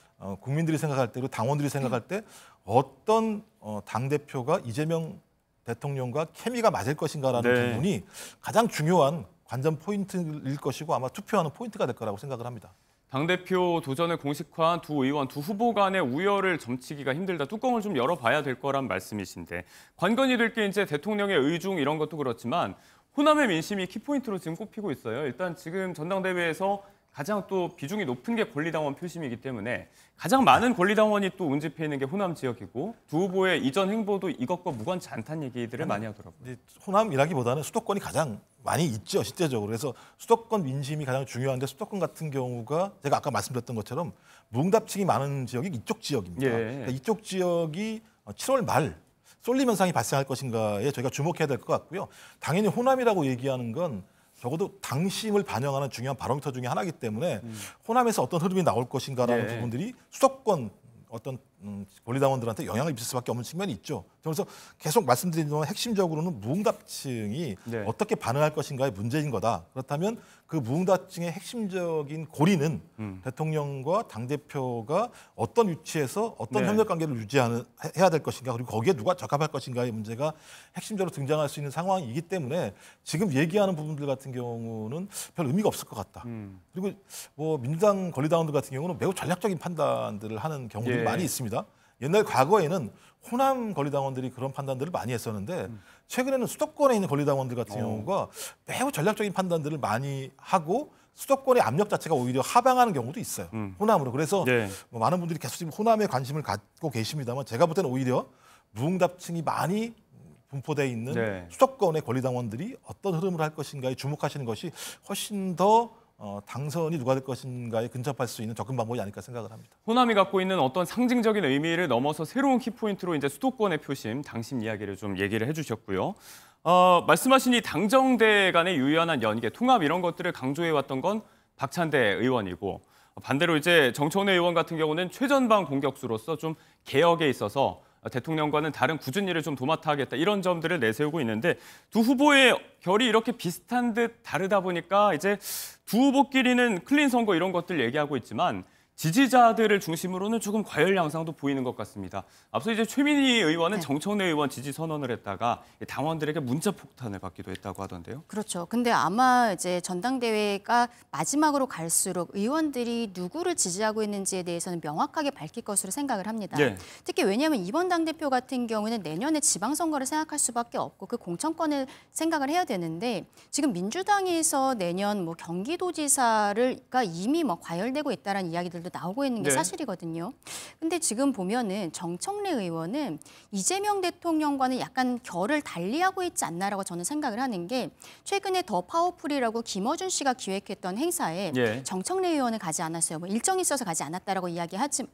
국민들이 생각할 때, 그리고 당원들이 생각할 때 어떤 당대표가 이재명 대통령과 케미가 맞을 것인가라는 부분이 가장 중요한 관전 포인트일 것이고 아마 투표하는 포인트가 될 거라고 생각을 합니다. 당대표 도전을 공식화한 두 의원, 두 후보 간의 우열을 점치기가 힘들다. 뚜껑을 좀 열어봐야 될 거란 말씀이신데 관건이 될 게 이제 대통령의 의중 이런 것도 그렇지만 호남의 민심이 키포인트로 지금 꼽히고 있어요. 일단 지금 전당대회에서 가장 또 비중이 높은 게 권리당원 표심이기 때문에 가장 많은 권리당원이 또 운집해 있는 게 호남 지역이고 두 후보의 이전 행보도 이것과 무관치 않다는 얘기들을 많이 하더라고요. 호남이라기보다는 수도권이 가장 많이 있죠, 실제적으로. 그래서 수도권 민심이 가장 중요한데 수도권 같은 경우가 제가 아까 말씀드렸던 것처럼 무응답층이 많은 지역이 이쪽 지역입니다. 그러니까 이쪽 지역이 7월 말 쏠림 현상이 발생할 것인가에 저희가 주목해야 될 것 같고요. 당연히 호남이라고 얘기하는 건 적어도 당심을 반영하는 중요한 바로미터 중에 하나이기 때문에 호남에서 어떤 흐름이 나올 것인가라는 부분들이 수도권 어떤 권리당원들한테 영향을 미칠 수밖에 없는 측면이 있죠. 그래서 계속 말씀드린 동안 핵심적으로는 무응답층이 네. 어떻게 반응할 것인가의 문제인 거다. 그렇다면 그 무응답층의 핵심적인 고리는 대통령과 당대표가 어떤 위치에서 어떤 네. 협력 관계를 해야 될 것인가, 그리고 거기에 누가 적합할 것인가의 문제가 핵심적으로 등장할 수 있는 상황이기 때문에 지금 얘기하는 부분들 같은 경우는 별 의미가 없을 것 같다. 그리고 뭐 민주당 권리당원들 같은 경우는 매우 전략적인 판단들을 하는 경우들이 예. 많이 있습니다. 옛날 과거에는 호남 권리당원들이 그런 판단들을 많이 했었는데 최근에는 수도권에 있는 권리당원들 같은 경우가 매우 전략적인 판단들을 많이 하고 수도권의 압력 자체가 오히려 하방하는 경우도 있어요. 호남으로. 그래서 네. 뭐 많은 분들이 계속 지금 호남에 관심을 갖고 계십니다만 제가 볼 때는 오히려 무응답층이 많이 분포되어 있는 네. 수도권의 권리당원들이 어떤 흐름을 할 것인가에 주목하시는 것이 훨씬 더 당선이 누가 될 것인가에 근접할 수 있는 접근 방법이 아닐까 생각을 합니다. 호남이 갖고 있는 어떤 상징적인 의미를 넘어서 새로운 키포인트로 이제 수도권의 표심, 당심 이야기를 좀 얘기를 해주셨고요. 말씀하신 이 당정대 간의 유연한 연계, 통합 이런 것들을 강조해왔던 건 박찬대 의원이고 반대로 이제 정청래 의원 같은 경우는 최전방 공격수로서 좀 개혁에 있어서 대통령과는 다른 굳은 일을 좀 도맡아 하겠다 이런 점들을 내세우고 있는데 두 후보의 결이 이렇게 비슷한 듯 다르다 보니까 이제 두 후보끼리는 클린 선거 이런 것들 얘기하고 있지만 지지자들을 중심으로는 조금 과열 양상도 보이는 것 같습니다. 앞서 이제 최민희 의원은 네. 정청래 의원 지지 선언을 했다가 당원들에게 문자 폭탄을 받기도 했다고 하던데요. 그렇죠. 근데 아마 이제 전당대회가 마지막으로 갈수록 의원들이 누구를 지지하고 있는지에 대해서는 명확하게 밝힐 것으로 생각을 합니다. 예. 특히 왜냐하면 이번 당대표 같은 경우는 내년에 지방선거를 생각할 수밖에 없고 그 공천권을 생각을 해야 되는데 지금 민주당에서 내년 뭐 경기도지사가 이미 뭐 과열되고 있다는 이야기들도 나오고 있는 게 네. 사실이거든요. 근데 지금 보면은 정청래 의원은 이재명 대통령과는 약간 결을 달리하고 있지 않나라고 저는 생각을 하는 게 최근에 더 파워풀이라고 김어준 씨가 기획했던 행사에 예. 정청래 의원은 가지 않았어요. 뭐 일정이 있어서 가지 않았다라고 이야기하지만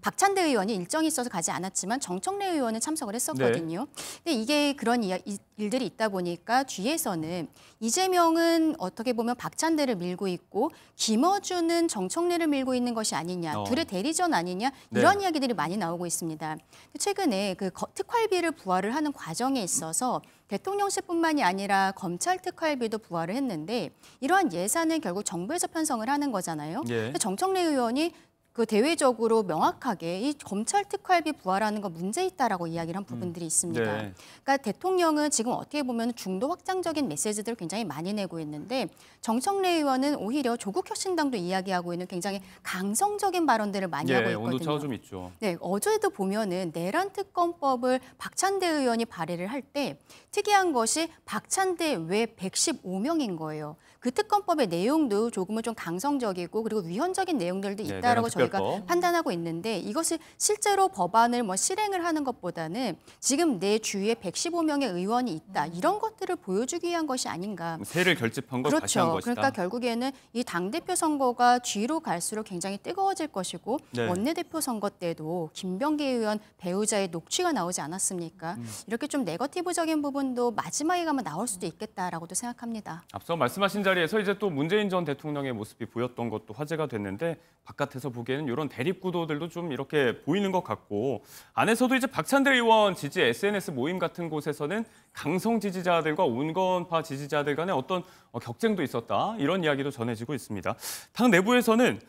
박찬대 의원이 일정이 있어서 가지 않았지만 정청래 의원은 참석을 했었거든요. 근데 이게 그런 일들이 있다 보니까 뒤에서는 이재명은 어떻게 보면 박찬대를 밀고 있고 김어준은 정청래를 밀고 있는 것이 아니냐, 둘의 대리전 아니냐 이런 이야기들이 많이 나오고 있습니다. 최근에 그 특활비를 부활을 하는 과정에 있어서 대통령실뿐만이 아니라 검찰 특활비도 부활을 했는데 이러한 예산은 결국 정부에서 편성을 하는 거잖아요. 예. 정청래 의원이 그 대외적으로 명확하게 이 검찰 특활비 부활하는 거 문제 있다라고 이야기를 한 부분들이 있습니다. 네. 그러니까 대통령은 지금 어떻게 보면 중도 확장적인 메시지들을 굉장히 많이 내고 있는데 정청래 의원은 오히려 조국혁신당도 이야기하고 있는 굉장히 강성적인 발언들을 많이 하고 있거든요. 온도차가 좀 있죠. 네, 어제도 보면은 내란 특검법을 박찬대 의원이 발의를 할 때 특이한 것이 박찬대 외 115명인 거예요. 그 특검법의 내용도 조금은 좀 강성적이고 그리고 위헌적인 내용들도 있다라고 저희가 판단하고 있는데 이것을 실제로 법안을 뭐 실행을 하는 것보다는 지금 내 주위에 115명의 의원이 있다 이런 것들을 보여주기 위한 것이 아닌가. 세를 결집한 걸 다시 한 그렇죠. 것이다. 그러니까 결국에는 이 당대표 선거가 뒤로 갈수록 굉장히 뜨거워질 것이고 네. 원내대표 선거 때도 김병기 의원 배우자의 녹취가 나오지 않았습니까? 이렇게 좀 네거티브적인 부분도 마지막에 가면 나올 수도 있겠다라고도 생각합니다. 앞서 말씀하신 자리에서 이제 또 문재인 전 대통령의 모습이 보였던 것도 화제가 됐는데 바깥에서 보기에는 이런 대립 구도들도 좀 이렇게 보이는 것 같고 안에서도 이제 박찬대 의원 지지 SNS 모임 같은 곳에서는 강성 지지자들과 온건파 지지자들 간의 어떤 격쟁도 있었다 이런 이야기도 전해지고 있습니다. 당 내부에서는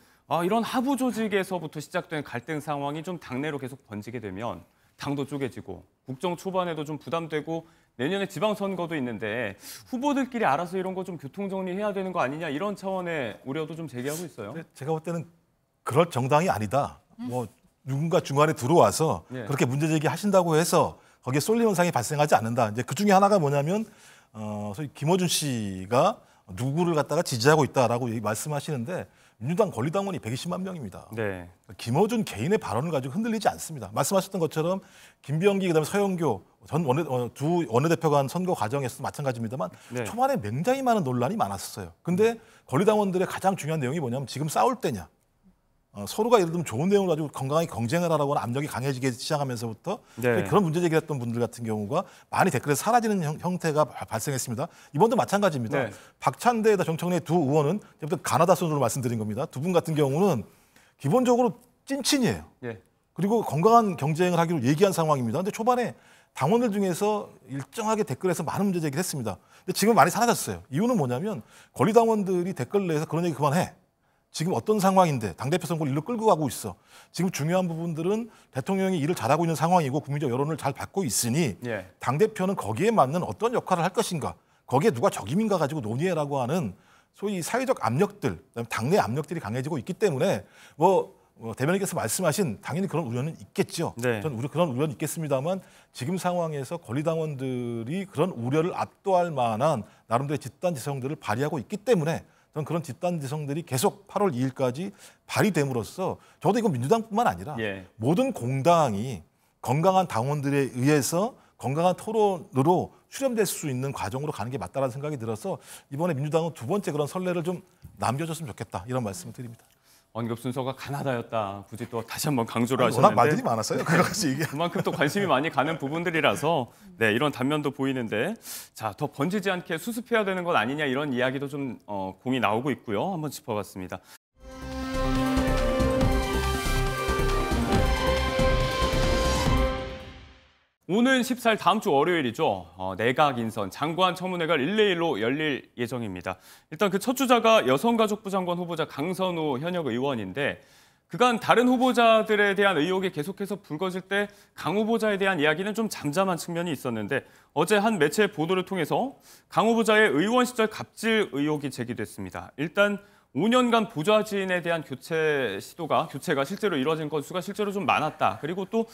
이런 하부 조직에서부터 시작된 갈등 상황이 좀 당내로 계속 번지게 되면 당도 쪼개지고 국정 초반에도 좀 부담되고 내년에 지방선거도 있는데 후보들끼리 알아서 이런 거 좀 교통정리해야 되는 거 아니냐 이런 차원의 우려도 좀 제기하고 있어요. 제가 볼 때는 그럴 정당이 아니다. 뭐 누군가 중간에 들어와서 그렇게 문제 제기하신다고 해서 거기에 쏠림 현상이 발생하지 않는다. 이제 그 중에 하나가 뭐냐면 소위 김어준 씨가 누구를 갖다가 지지하고 있다라고 말씀하시는데 민주당 권리당원이 120만 명입니다. 네. 김어준 개인의 발언을 가지고 흔들리지 않습니다. 말씀하셨던 것처럼 김병기 그다음에 서영교 두 원내대표 간 선거 과정에서도 마찬가지입니다만 초반에 굉장히 많은 논란이 많았어요. 근데 권리당원들의 가장 중요한 내용이 뭐냐면 지금 싸울 때냐. 서로가 예를 들면 좋은 내용을 가지고 건강하게 경쟁을 하라고 하는 압력이 강해지기 시작하면서부터 그런 문제 제기했던 분들 같은 경우가 많이 댓글에서 사라지는 형태가 발생했습니다. 이번도 마찬가지입니다. 박찬대에다 정청래 두 의원은 가나다 순으로 말씀드린 겁니다. 두 분 같은 경우는 기본적으로 찐친이에요. 그리고 건강한 경쟁을 하기로 얘기한 상황입니다. 근데 초반에 당원들 중에서 일정하게 댓글에서 많은 문제 제기를 했습니다. 근데 지금 많이 사라졌어요. 이유는 뭐냐면 권리당원들이 댓글 내에서 그런 얘기 그만해. 지금 어떤 상황인데 당대표 선거를 일로 끌고 가고 있어. 지금 중요한 부분들은 대통령이 일을 잘하고 있는 상황이고 국민적 여론을 잘 받고 있으니 예. 당대표는 거기에 맞는 어떤 역할을 할 것인가. 거기에 누가 적임인가 가지고 논의해라고 하는 소위 사회적 압력들, 그다음에 당내 압력들이 강해지고 있기 때문에 대변인께서 말씀하신 당연히 그런 우려는 있겠죠. 네. 저는 그런 우려는 있겠습니다만 지금 상황에서 권리당원들이 그런 우려를 압도할 만한 나름대로의 집단지성들을 발휘하고 있기 때문에 저는 그런 집단지성들이 계속 8월 2일까지 발휘됨으로써 저도 이건 민주당뿐만 아니라 예. 모든 공당이 건강한 당원들에 의해서 건강한 토론으로 수렴될 수 있는 과정으로 가는 게 맞다라는 생각이 들어서 이번에 민주당은 두 번째 그런 선례를 좀 남겨줬으면 좋겠다 이런 말씀을 드립니다. 언급 순서가 가나다였다. 굳이 또 다시 한번 강조를 워낙 하셨는데 말들이 많았어요. 그만큼 또 관심이 많이 가는 부분들이라서 네, 이런 단면도 보이는데 자, 더 번지지 않게 수습해야 되는 것 아니냐 이런 이야기도 좀 공이 나오고 있고요. 한번 짚어봤습니다. 오는 14일 다음 주 월요일이죠. 내각 인선 장관 청문회가 1대1로 열릴 예정입니다. 일단 그 첫 주자가 여성가족부 장관 후보자 강선우 현역 의원인데 그간 다른 후보자들에 대한 의혹이 계속해서 불거질 때 강 후보자에 대한 이야기는 좀 잠잠한 측면이 있었는데 어제 한 매체 보도를 통해서 강 후보자의 의원 시절 갑질 의혹이 제기됐습니다. 일단 5년간 보좌진에 대한 교체가 실제로 이루어진 건수가 실제로 좀 많았다. 그리고 또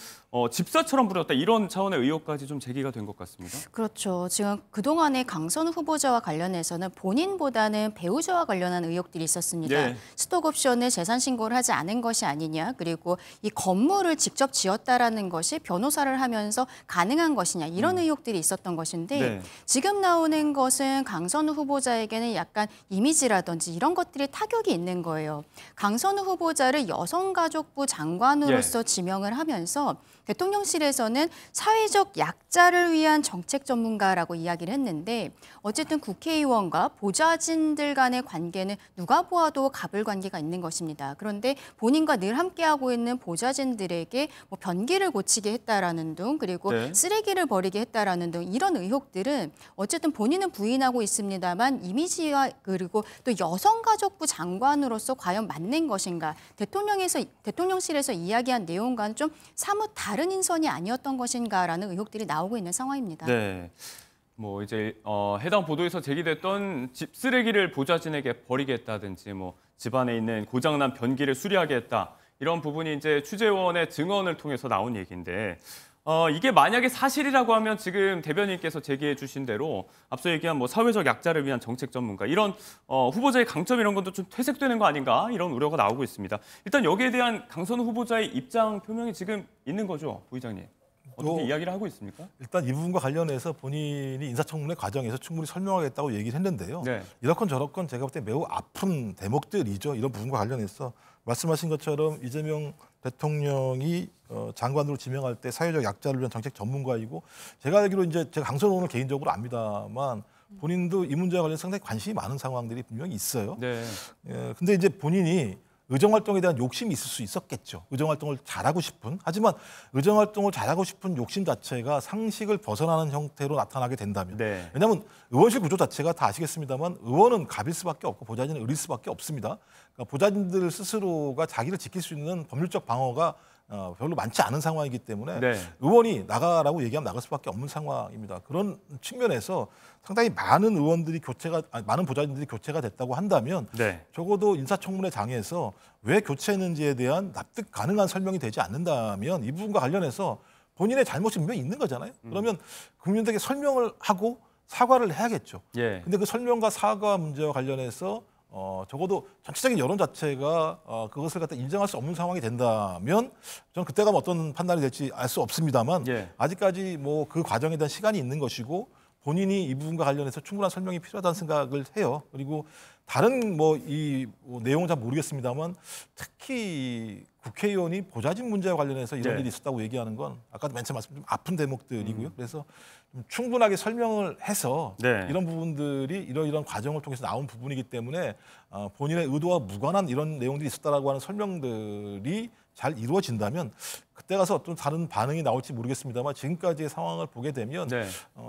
집사처럼 부렸다. 이런 차원의 의혹까지 좀 제기가 된 것 같습니다. 그렇죠. 지금 그동안의 강선우 후보자와 관련해서는 본인보다는 배우자와 관련한 의혹들이 있었습니다. 예. 스톡옵션을 재산 신고를 하지 않은 것이 아니냐. 그리고 이 건물을 직접 지었다라는 것이 변호사를 하면서 가능한 것이냐. 이런 의혹들이 있었던 것인데 네. 지금 나오는 것은 강선우 후보자에게는 약간 이미지라든지 이런 것들이 타격이 있는 거예요. 강선우 후보자를 여성가족부 장관으로서 지명을 하면서 대통령실에서는 사회적 약자를 위한 정책 전문가라고 이야기를 했는데 어쨌든 국회의원과 보좌진들 간의 관계는 누가 보아도 갑을 관계가 있는 것입니다. 그런데 본인과 늘 함께하고 있는 보좌진들에게 뭐 변기를 고치게 했다라는 등 그리고 네. 쓰레기를 버리게 했다라는 등 이런 의혹들은 어쨌든 본인은 부인하고 있습니다만 이미지와 그리고 또 여성가족부 장관으로서 과연 맞는 것인가 대통령실에서 이야기한 내용과는 좀 사뭇 다른 인선이 아니었던 것인가라는 의혹들이 나오고 있는 상황입니다. 네. 뭐 이제 해당 보도에서 제기됐던 집 쓰레기를 보좌진에게 버리겠다든지 뭐 집안에 있는 고장난 변기를 수리하게 했다. 이런 부분이 이제 취재원의 증언을 통해서 나온 얘기인데 이게 만약에 사실이라고 하면 지금 대변인께서 제기해 주신 대로 앞서 얘기한 뭐 사회적 약자를 위한 정책 전문가 이런 후보자의 강점 이런 것도 좀 퇴색되는 거 아닌가 이런 우려가 나오고 있습니다. 일단 여기에 대한 강선우 후보자의 입장 표명이 지금 있는 거죠, 부의장님. 어떻게 이야기를 하고 있습니까? 일단 이 부분과 관련해서 본인이 인사청문회 과정에서 충분히 설명하겠다고 얘기를 했는데요. 네. 이렇건 저렇건 제가 볼 때 매우 아픈 대목들이죠. 이런 부분과 관련해서 말씀하신 것처럼 이재명 대통령이 장관으로 지명할 때 사회적 약자를 위한 정책 전문가이고 제가 알기로 이제 제가 강선우 의원을 개인적으로 압니다만 본인도 이 문제와 관련해서 상당히 관심이 많은 상황들이 분명히 있어요. 네. 근데 이제 본인이 의정활동에 대한 욕심이 있을 수 있었겠죠. 의정활동을 잘하고 싶은. 하지만 의정활동을 잘하고 싶은 욕심 자체가 상식을 벗어나는 형태로 나타나게 된다면. 네. 왜냐하면 의원실 구조 자체가 다 아시겠습니다만 의원은 갑일 수밖에 없고 보좌진은 을일 수밖에 없습니다. 그러니까 보좌진들 스스로가 자기를 지킬 수 있는 법률적 방어가 별로 많지 않은 상황이기 때문에 네. 의원이 나가라고 얘기하면 나갈 수밖에 없는 상황입니다. 그런 측면에서 상당히 많은 많은 보좌진들이 교체가 됐다고 한다면 네. 적어도 인사청문회장에서 왜 교체했는지에 대한 납득 가능한 설명이 되지 않는다면 이 부분과 관련해서 본인의 잘못이 분명히 있는 거잖아요. 그러면 국민들에게 설명을 하고 사과를 해야겠죠. 예. 근데 그 설명과 사과 문제와 관련해서 적어도 전체적인 여론 자체가 그것을 갖다 인정할 수 없는 상황이 된다면 저는 그때가 어떤 판단이 될지 알 수 없습니다만 예. 아직까지 뭐 그 과정에 대한 시간이 있는 것이고 본인이 이 부분과 관련해서 충분한 설명이 필요하다는 생각을 해요. 그리고 다른 이 내용은 잘 모르겠습니다만 특히 국회의원이 보좌진 문제와 관련해서 이런 네. 일이 있었다고 얘기하는 건 아까도 맨 처음 말씀 좀 아픈 대목들이고요. 그래서 좀 충분하게 설명을 해서 네. 이런 부분들이 이런 과정을 통해서 나온 부분이기 때문에 본인의 의도와 무관한 이런 내용들이 있었다라고 하는 설명들이 잘 이루어진다면 그때 가서 어떤 다른 반응이 나올지 모르겠습니다만 지금까지의 상황을 보게 되면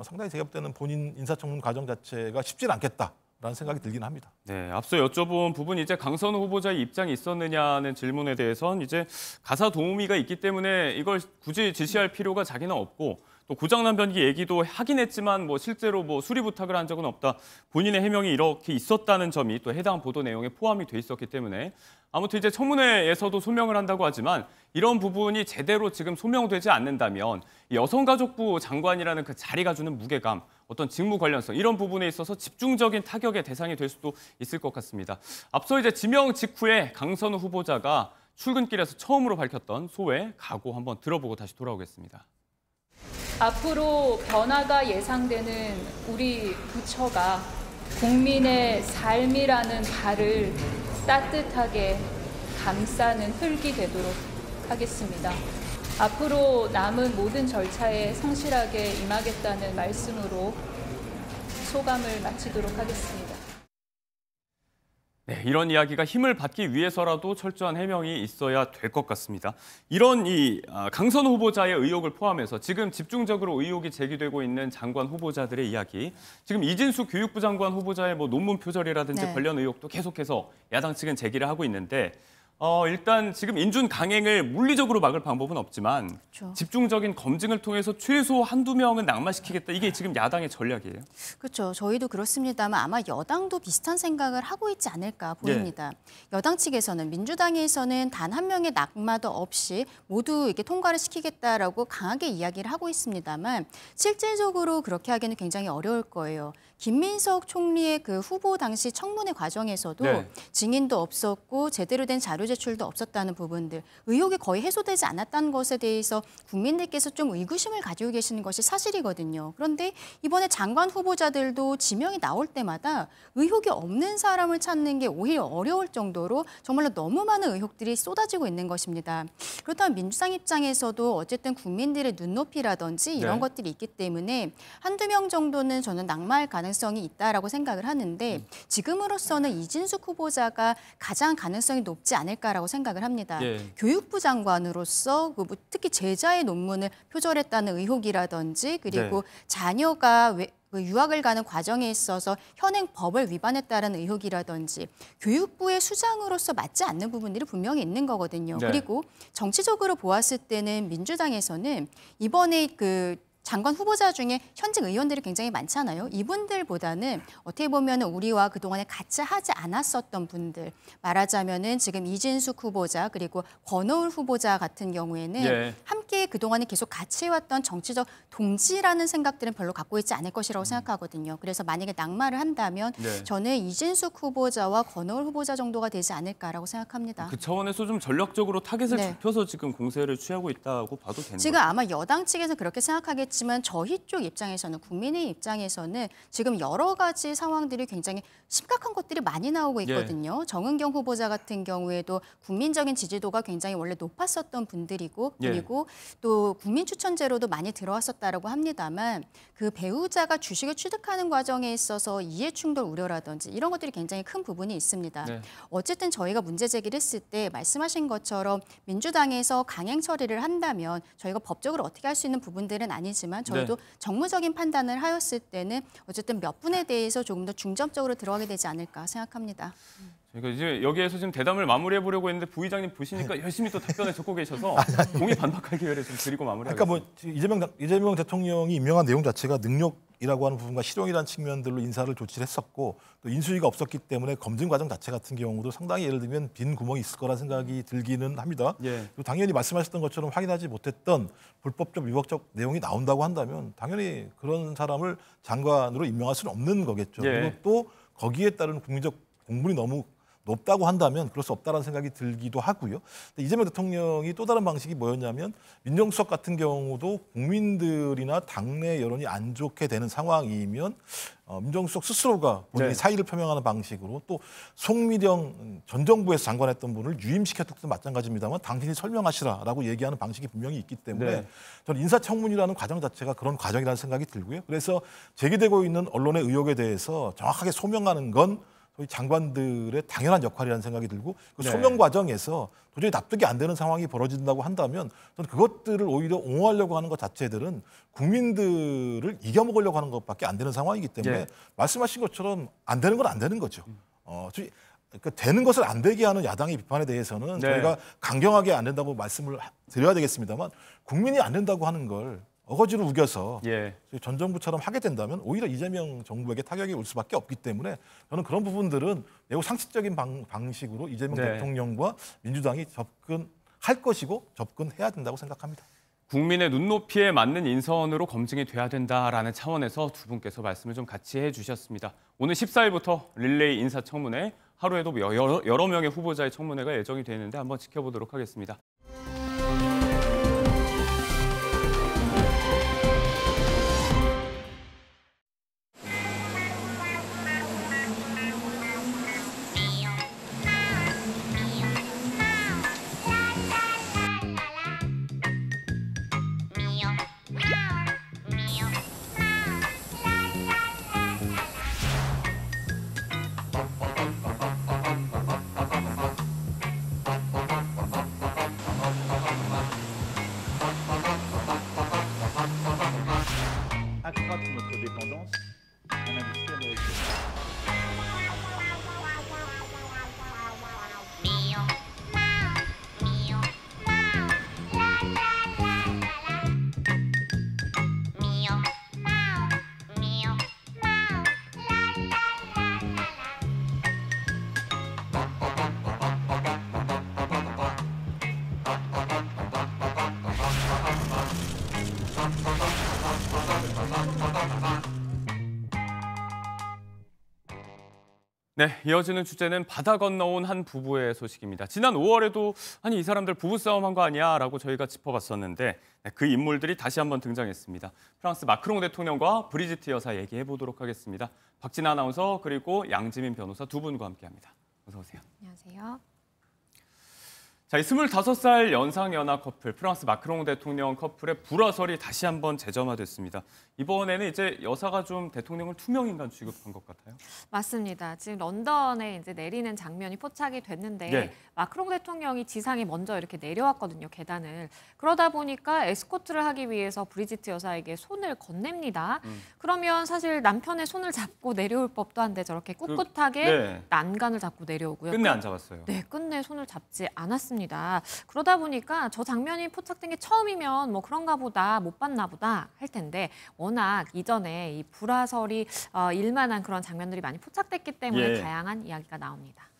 상당히 제가 볼 때는 본인 인사청문 과정 자체가 쉽지는 않겠다라는 생각이 들긴 합니다. 네, 앞서 여쭤본 부분 이제 강선우 후보자의 입장이 있었느냐는 질문에 대해선 이제 가사 도우미가 있기 때문에 이걸 굳이 지시할 필요가 자기는 없고 또 고장난 변기 얘기도 하긴 했지만 뭐 실제로 뭐 수리 부탁을 한 적은 없다. 본인의 해명이 이렇게 있었다는 점이 또 해당 보도 내용에 포함이 돼 있었기 때문에 아무튼 이제 청문회에서도 소명을 한다고 하지만 이런 부분이 제대로 지금 소명되지 않는다면 여성가족부 장관이라는 그 자리가 주는 무게감, 어떤 직무 관련성 이런 부분에 있어서 집중적인 타격의 대상이 될 수도 있을 것 같습니다. 앞서 이제 지명 직후에 강선우 후보자가 출근길에서 처음으로 밝혔던 소회, 각오 한번 들어보고 다시 돌아오겠습니다. 앞으로 변화가 예상되는 우리 부처가 국민의 삶이라는 발을 따뜻하게 감싸는 흙이 되도록 하겠습니다. 앞으로 남은 모든 절차에 성실하게 임하겠다는 말씀으로 소감을 마치도록 하겠습니다. 네, 이런 이야기가 힘을 받기 위해서라도 철저한 해명이 있어야 될 것 같습니다. 이런 강선우 후보자의 의혹을 포함해서 지금 집중적으로 의혹이 제기되고 있는 장관 후보자들의 이야기, 지금 이진수 교육부 장관 후보자의 뭐 논문 표절이라든지 관련 의혹도 계속해서 야당 측은 제기를 하고 있는데 일단 지금 인준 강행을 물리적으로 막을 방법은 없지만 집중적인 검증을 통해서 최소 한두 명은 낙마시키겠다. 이게 지금 야당의 전략이에요. 그렇죠. 저희도 그렇습니다만 아마 여당도 비슷한 생각을 하고 있지 않을까 보입니다. 여당 측에서는 민주당에서는 단 한 명의 낙마도 없이 모두 이렇게 통과를 시키겠다라고 강하게 이야기를 하고 있습니다만 실질적으로 그렇게 하기는 굉장히 어려울 거예요. 김민석 총리의 그 후보 당시 청문회 과정에서도 증인도 없었고 제대로 된 자료 제출도 없었다는 부분들, 의혹이 거의 해소되지 않았다는 것에 대해서 국민들께서 좀 의구심을 가지고 계시는 것이 사실이거든요. 그런데 이번에 장관 후보자들도 지명이 나올 때마다 의혹이 없는 사람을 찾는 게 오히려 어려울 정도로 정말로 너무 많은 의혹들이 쏟아지고 있는 것입니다. 그렇다면 민주당 입장에서도 어쨌든 국민들의 눈높이라든지 이런 것들이 있기 때문에 한두 명 정도는 저는 낙마할 가능성이 있다라고 생각을 하는데 지금으로서는 이진숙 후보자가 가장 가능성이 높지 않을까라고 생각을 합니다. 교육부 장관으로서 특히 제자의 논문을 표절했다는 의혹이라든지 그리고 자녀가 유학을 가는 과정에 있어서 현행 법을 위반했다는 의혹이라든지 교육부의 수장으로서 맞지 않는 부분들이 분명히 있는 거거든요. 그리고 정치적으로 보았을 때는 민주당에서는 이번에 그 장관 후보자 중에 현직 의원들이 굉장히 많잖아요. 이분들보다는 어떻게 보면 우리와 그동안에 같이 하지 않았었던 분들, 말하자면은 지금 이진숙 후보자 그리고 권오울 후보자 같은 경우에는 함께 그동안에 계속 같이 해왔던 정치적 동지라는 생각들은 별로 갖고 있지 않을 것이라고 생각하거든요. 그래서 만약에 낙마를 한다면 저는 이진숙 후보자와 권오울 후보자 정도가 되지 않을까라고 생각합니다. 그 차원에서 좀 전략적으로 타겟을 좁혀서 지금 공세를 취하고 있다고 봐도 되는 거죠? 지금 아마 여당 측에서 그렇게 생각하겠지만 저희 쪽 입장에서는 국민의 입장에서는 지금 여러 가지 상황들이 굉장히 심각한 것들이 많이 나오고 있거든요. 정은경 후보자 같은 경우에도 국민적인 지지도가 굉장히 원래 높았었던 분들이고 그리고 또 국민 추천제로도 많이 들어왔었다라고 합니다만 그 배우자가 주식을 취득하는 과정에 있어서 이해 충돌 우려라든지 이런 것들이 굉장히 큰 부분이 있습니다. 어쨌든 저희가 문제 제기를 했을 때 말씀하신 것처럼 민주당에서 강행 처리를 한다면 저희가 법적으로 어떻게 할 수 있는 부분들은 아니지만 저희도 정무적인 판단을 하였을 때는 어쨌든 몇 분에 대해서 조금 더 중점적으로 들어가게 되지 않을까 생각합니다. 그러니까 이제 여기에서 지금 대담을 마무리해 보려고 했는데 부의장님 보시니까 열심히 또 답변에 적고 계셔서 동의 반박할 기회를 좀 드리고 마무리하겠습니다. 그러니까 뭐 이재명 대통령이 임명한 내용 자체가 능력이라고 하는 부분과 실용이라는 측면들로 인사를 조치를 했었고 또 인수위가 없었기 때문에 검증 과정 자체 같은 경우도 상당히 예를 들면 빈 구멍이 있을 거라 생각이 들기는 합니다. 그리고 당연히 말씀하셨던 것처럼 확인하지 못했던 불법적 위법적 내용이 나온다고 한다면 당연히 그런 사람을 장관으로 임명할 수는 없는 거겠죠. 그리고 또 거기에 따른 국민적 공분이 너무 높다고 한다면 그럴 수 없다는 생각이 들기도 하고요. 근데 이재명 대통령이 또 다른 방식이 뭐였냐면 민정수석 같은 경우도 국민들이나 당내 여론이 안 좋게 되는 상황이면 민정수석 스스로가 본인이 사의를 표명하는 방식으로 또 송미령 전 정부에서 장관했던 분을 유임시켰던 것도 마찬가지입니다만 당신이 설명하시라라고 얘기하는 방식이 분명히 있기 때문에 저는 인사청문이라는 과정 자체가 그런 과정이라는 생각이 들고요. 그래서 제기되고 있는 언론의 의혹에 대해서 정확하게 소명하는 건 소위 장관들의 당연한 역할이라는 생각이 들고 그 네. 소명 과정에서 도저히 납득이 안 되는 상황이 벌어진다고 한다면 저는 그것들을 오히려 옹호하려고 하는 것 자체들은 국민들을 이겨먹으려고 하는 것밖에 안 되는 상황이기 때문에 예. 말씀하신 것처럼 안 되는 건 안 되는 거죠. 그러니까 되는 것을 안 되게 하는 야당의 비판에 대해서는 네. 저희가 강경하게 안 된다고 말씀을 드려야 되겠습니다만 국민이 안 된다고 하는 걸 어거지로 우겨서 예. 전 정부처럼 하게 된다면 오히려 이재명 정부에게 타격이 올 수밖에 없기 때문에 저는 그런 부분들은 매우 상식적인 방식으로 이재명 네. 대통령과 민주당이 접근할 것이고 접근해야 된다고 생각합니다. 국민의 눈높이에 맞는 인선으로 검증이 돼야 된다라는 차원에서 두 분께서 말씀을 좀 같이 해주셨습니다. 오늘 14일부터 릴레이 인사청문회, 하루에도 여러 명의 후보자의 청문회가 예정이 되는데 한번 지켜보도록 하겠습니다. accroître notre dépendance à l'industrie américaine. 네, 이어지는 주제는 바다 건너온 한 부부의 소식입니다. 지난 5월에도 아니 이 사람들 부부싸움 한 거 아니야? 라고 저희가 짚어봤었는데 그 인물들이 다시 한번 등장했습니다. 프랑스 마크롱 대통령과 브리지트 여사 얘기해 보도록 하겠습니다. 박진아 아나운서 그리고 양지민 변호사 두 분과 함께합니다. 어서 오세요. 안녕하세요. 자, 이 25살 연상연하 커플, 프랑스 마크롱 대통령 커플의 불화설이 다시 한번 재점화됐습니다. 이번에는 이제 여사가 좀 대통령을 투명인간 취급한 것 같아요. 맞습니다. 지금 런던에 이제 내리는 장면이 포착이 됐는데 네. 마크롱 대통령이 지상에 먼저 이렇게 내려왔거든요, 계단을. 그러다 보니까 에스코트를 하기 위해서 브리지트 여사에게 손을 건넵니다. 그러면 사실 남편의 손을 잡고 내려올 법도 한데 저렇게 꿋꿋하게 네. 난간을 잡고 내려오고요. 끝내 안 잡았어요. 네, 끝내 손을 잡지 않았습니다. 그러다 보니까 저 장면이 포착된 게 처음이면 뭐 그런가 보다, 못 봤나 보다 할 텐데 워낙 이전에 이 불화설이 일만한 그런 장면들이 많이 포착됐기 때문에 예. 다양한 이야기가 나옵니다.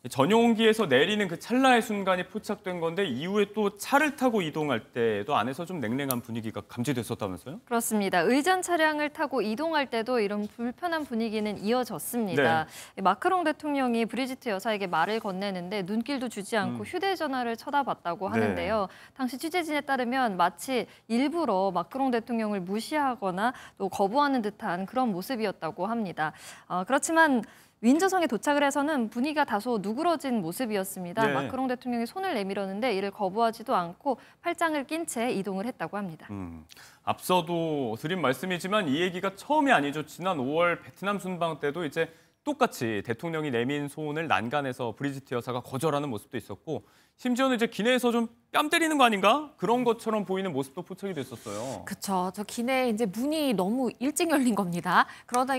전용기에서 내리는 그 찰나의 순간이 포착된 건데 이후에 또 차를 타고 이동할 때도 안에서 좀 냉랭한 분위기가 감지됐었다면서요? 그렇습니다. 의전 차량을 타고 이동할 때도 이런 불편한 분위기는 이어졌습니다. 마크롱 대통령이 브리지트 여사에게 말을 건네는데 눈길도 주지 않고 휴대전화를 쳐다봤다고 하는데요. 당시 취재진에 따르면 마치 일부러 마크롱 대통령을 무시하거나 또 거부하는 듯한 그런 모습이었다고 합니다. 그렇지만 윈저성에 도착을 해서는 분위기가 다소 누그러진 모습이었습니다. 네. 마크롱 대통령이 손을 내밀었는데 이를 거부하지도 않고 팔짱을 낀 채 이동을 했다고 합니다. 앞서도 드린 말씀이지만 이 얘기가 처음이 아니죠. 지난 5월 베트남 순방 때도 이제 똑같이 대통령이 내민 손을 난간에서 브리지트 여사가 거절하는 모습도 있었고 심지어는 이제 기내에서 좀 뺨 때리는 거 아닌가? 그런 것처럼 보이는 모습도 포착이 됐었어요. 그렇죠. 저 기내에 이제 문이 너무 일찍 열린 겁니다. 그러다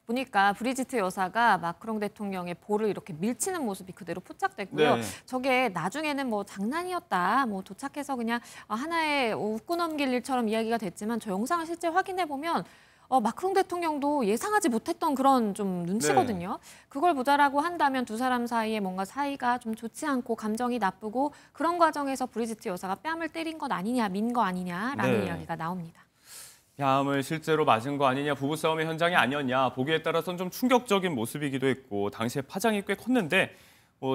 보니까 브리지트 여사가 마크롱 대통령의 볼을 이렇게 밀치는 모습이 그대로 포착됐고요. 네. 저게 나중에는 뭐 장난이었다, 뭐 도착해서 그냥 하나의 웃고 넘길 일처럼 이야기가 됐지만 저 영상을 실제 확인해 보면 마크롱 대통령도 예상하지 못했던 그런 좀 눈치거든요. 네. 그걸 보자라고 한다면 두 사람 사이에 뭔가 사이가 좀 좋지 않고 감정이 나쁘고 그런 과정에서 브리지트 여사가 뺨을 때린 것 아니냐, 민 거 아니냐라는 네. 이야기가 나옵니다. 뺨을 실제로 맞은 거 아니냐, 부부싸움의 현장이 아니었냐, 보기에 따라서는 좀 충격적인 모습이기도 했고 당시에 파장이 꽤 컸는데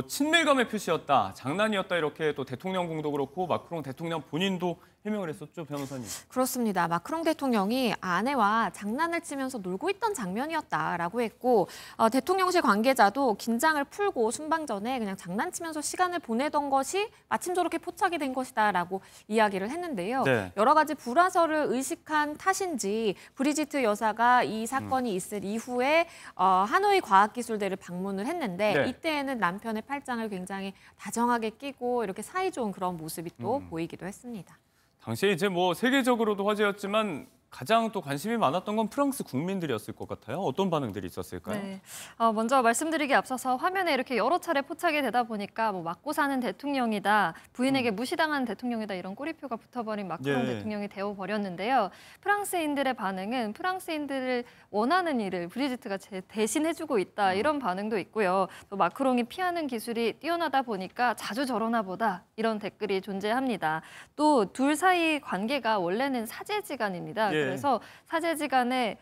친밀감의 표시였다, 장난이었다 이렇게 또 대통령궁도 그렇고 마크롱 대통령 본인도 해명을 했었죠, 변호사님. 그렇습니다. 마크롱 대통령이 아내와 장난을 치면서 놀고 있던 장면이었다라고 했고 대통령실 관계자도 긴장을 풀고 순방 전에 그냥 장난치면서 시간을 보내던 것이 마침 저렇게 포착이 된 것이다라고 이야기를 했는데요. 네. 여러 가지 불화설을 의식한 탓인지 브리지트 여사가 이 사건이 있을 이후에 하노이 과학기술대를 방문을 했는데 네. 이때에는 남편의 팔짱을 굉장히 다정하게 끼고 이렇게 사이좋은 그런 모습이 또 보이기도 했습니다. 당시에 이제 뭐 세계적으로도 화제였지만 가장 또 관심이 많았던 건 프랑스 국민들이었을 것 같아요. 어떤 반응들이 있었을까요? 네. 먼저 말씀드리기 앞서서 화면에 이렇게 여러 차례 포착이 되다 보니까 뭐 맞고 사는 대통령이다, 부인에게 무시당하는 대통령이다 이런 꼬리표가 붙어버린 마크롱 대통령이 되어버렸는데요. 프랑스인들의 반응은 프랑스인들을 원하는 일을 브리지트가 대신해주고 있다 이런 반응도 있고요. 또 마크롱이 피하는 기술이 뛰어나다 보니까 자주 저러나 보다 이런 댓글이 존재합니다. 또 둘 사이 관계가 원래는 사제지간입니다. 그래서 사제지간에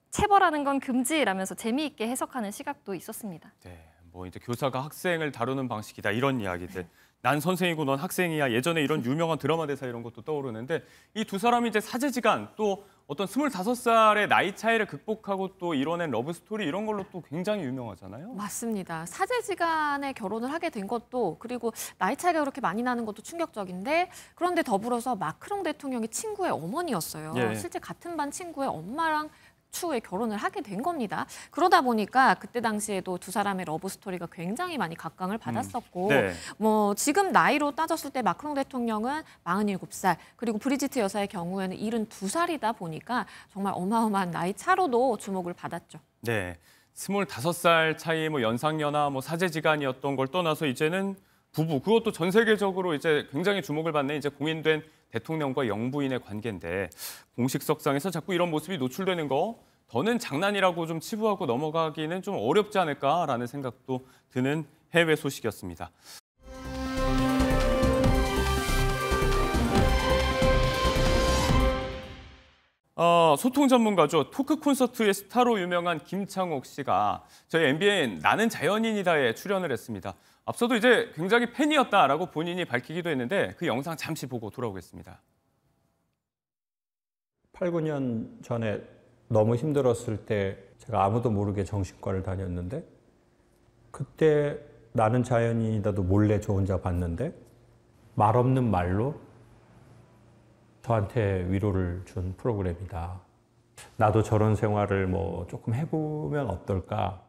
체벌하는 건 금지라면서 재미있게 해석하는 시각도 있었습니다. 네, 뭐 이제 교사가 학생을 다루는 방식이다 이런 이야기들. 난 선생이고 넌 학생이야. 예전에 이런 유명한 드라마 대사 이런 것도 떠오르는데 이 두 사람이 이제 사제지간 또 어떤 25살의 나이 차이를 극복하고 또 이뤄낸 러브 스토리 이런 걸로 또 굉장히 유명하잖아요. 맞습니다. 사제지간에 결혼을 하게 된 것도 그리고 나이 차이가 그렇게 많이 나는 것도 충격적인데 그런데 더불어서 마크롱 대통령이 친구의 어머니였어요. 예. 실제 같은 반 친구의 엄마랑 추후에 결혼을 하게 된 겁니다. 그러다 보니까 그때 당시에도 두 사람의 러브 스토리가 굉장히 많이 각광을 받았었고 네. 뭐 지금 나이로 따졌을 때 마크롱 대통령은 47살 그리고 브리지트 여사의 경우에는 72살이다 보니까 정말 어마어마한 나이 차로도 주목을 받았죠. 네, 25살 차이 뭐 연상연하 뭐 사제지간이었던 걸 떠나서 이제는 부부 그것도 전 세계적으로 이제 굉장히 주목을 받는 이제 공인된 대통령과 영부인의 관계인데 공식석상에서 자꾸 이런 모습이 노출되는 거 더는 장난이라고 좀 치부하고 넘어가기는 좀 어렵지 않을까라는 생각도 드는 해외 소식이었습니다. 소통 전문가죠. 토크 콘서트의 스타로 유명한 김창옥 씨가 저희 MBN 나는 자연인이다에 출연을 했습니다. 앞서도 이제 굉장히 팬이었다라고 본인이 밝히기도 했는데 그 영상 잠시 보고 돌아오겠습니다. 8, 9년 전에 너무 힘들었을 때 제가 아무도 모르게 정신과를 다녔는데 그때 나는 자연인이다도 몰래 저 혼자 봤는데 말 없는 말로 저한테 위로를 준 프로그램이다. 나도 저런 생활을 뭐 조금 해보면 어떨까.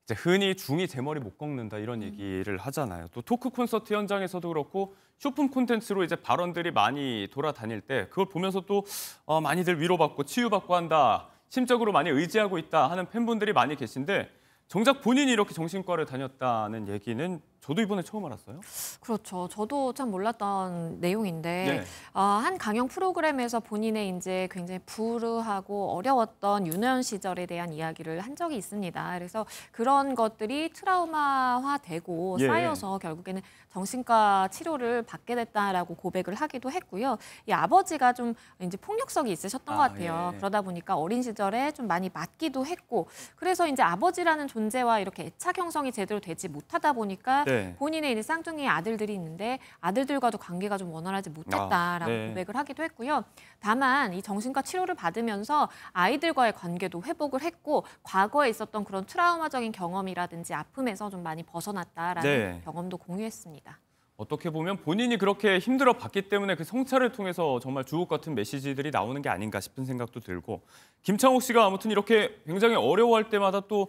이제 흔히 중이 제 머리 못 꺾는다 이런 얘기를 하잖아요. 또 토크 콘서트 현장에서도 그렇고 쇼품 콘텐츠로 이제 발언들이 많이 돌아다닐 때 그걸 보면서 또 많이들 위로받고 치유받고 한다. 심적으로 많이 의지하고 있다 하는 팬분들이 많이 계신데 정작 본인이 이렇게 정신과를 다녔다는 얘기는 저도 이번에 처음 알았어요. 그렇죠. 저도 참 몰랐던 내용인데 네. 한 강연 프로그램에서 본인의 이제 굉장히 불우하고 어려웠던 유년 시절에 대한 이야기를 한 적이 있습니다. 그래서 그런 것들이 트라우마화되고 쌓여서 결국에는 정신과 치료를 받게 됐다라고 고백을 하기도 했고요. 이 아버지가 좀 이제 폭력성이 있으셨던 것 같아요. 그러다 보니까 어린 시절에 좀 많이 맞기도 했고 그래서 이제 아버지라는 존재와 이렇게 애착 형성이 제대로 되지 못하다 보니까 본인의 이제 쌍둥이 아들들이 있는데 아들들과도 관계가 좀 원활하지 못했다라고 고백을 하기도 했고요. 다만 이 정신과 치료를 받으면서 아이들과의 관계도 회복을 했고 과거에 있었던 그런 트라우마적인 경험이라든지 아픔에서 좀 많이 벗어났다라는 경험도 공유했습니다. 어떻게 보면 본인이 그렇게 힘들어 봤기 때문에 그 성찰을 통해서 정말 주옥 같은 메시지들이 나오는 게 아닌가 싶은 생각도 들고 김창옥 씨가 아무튼 이렇게 굉장히 어려워할 때마다 또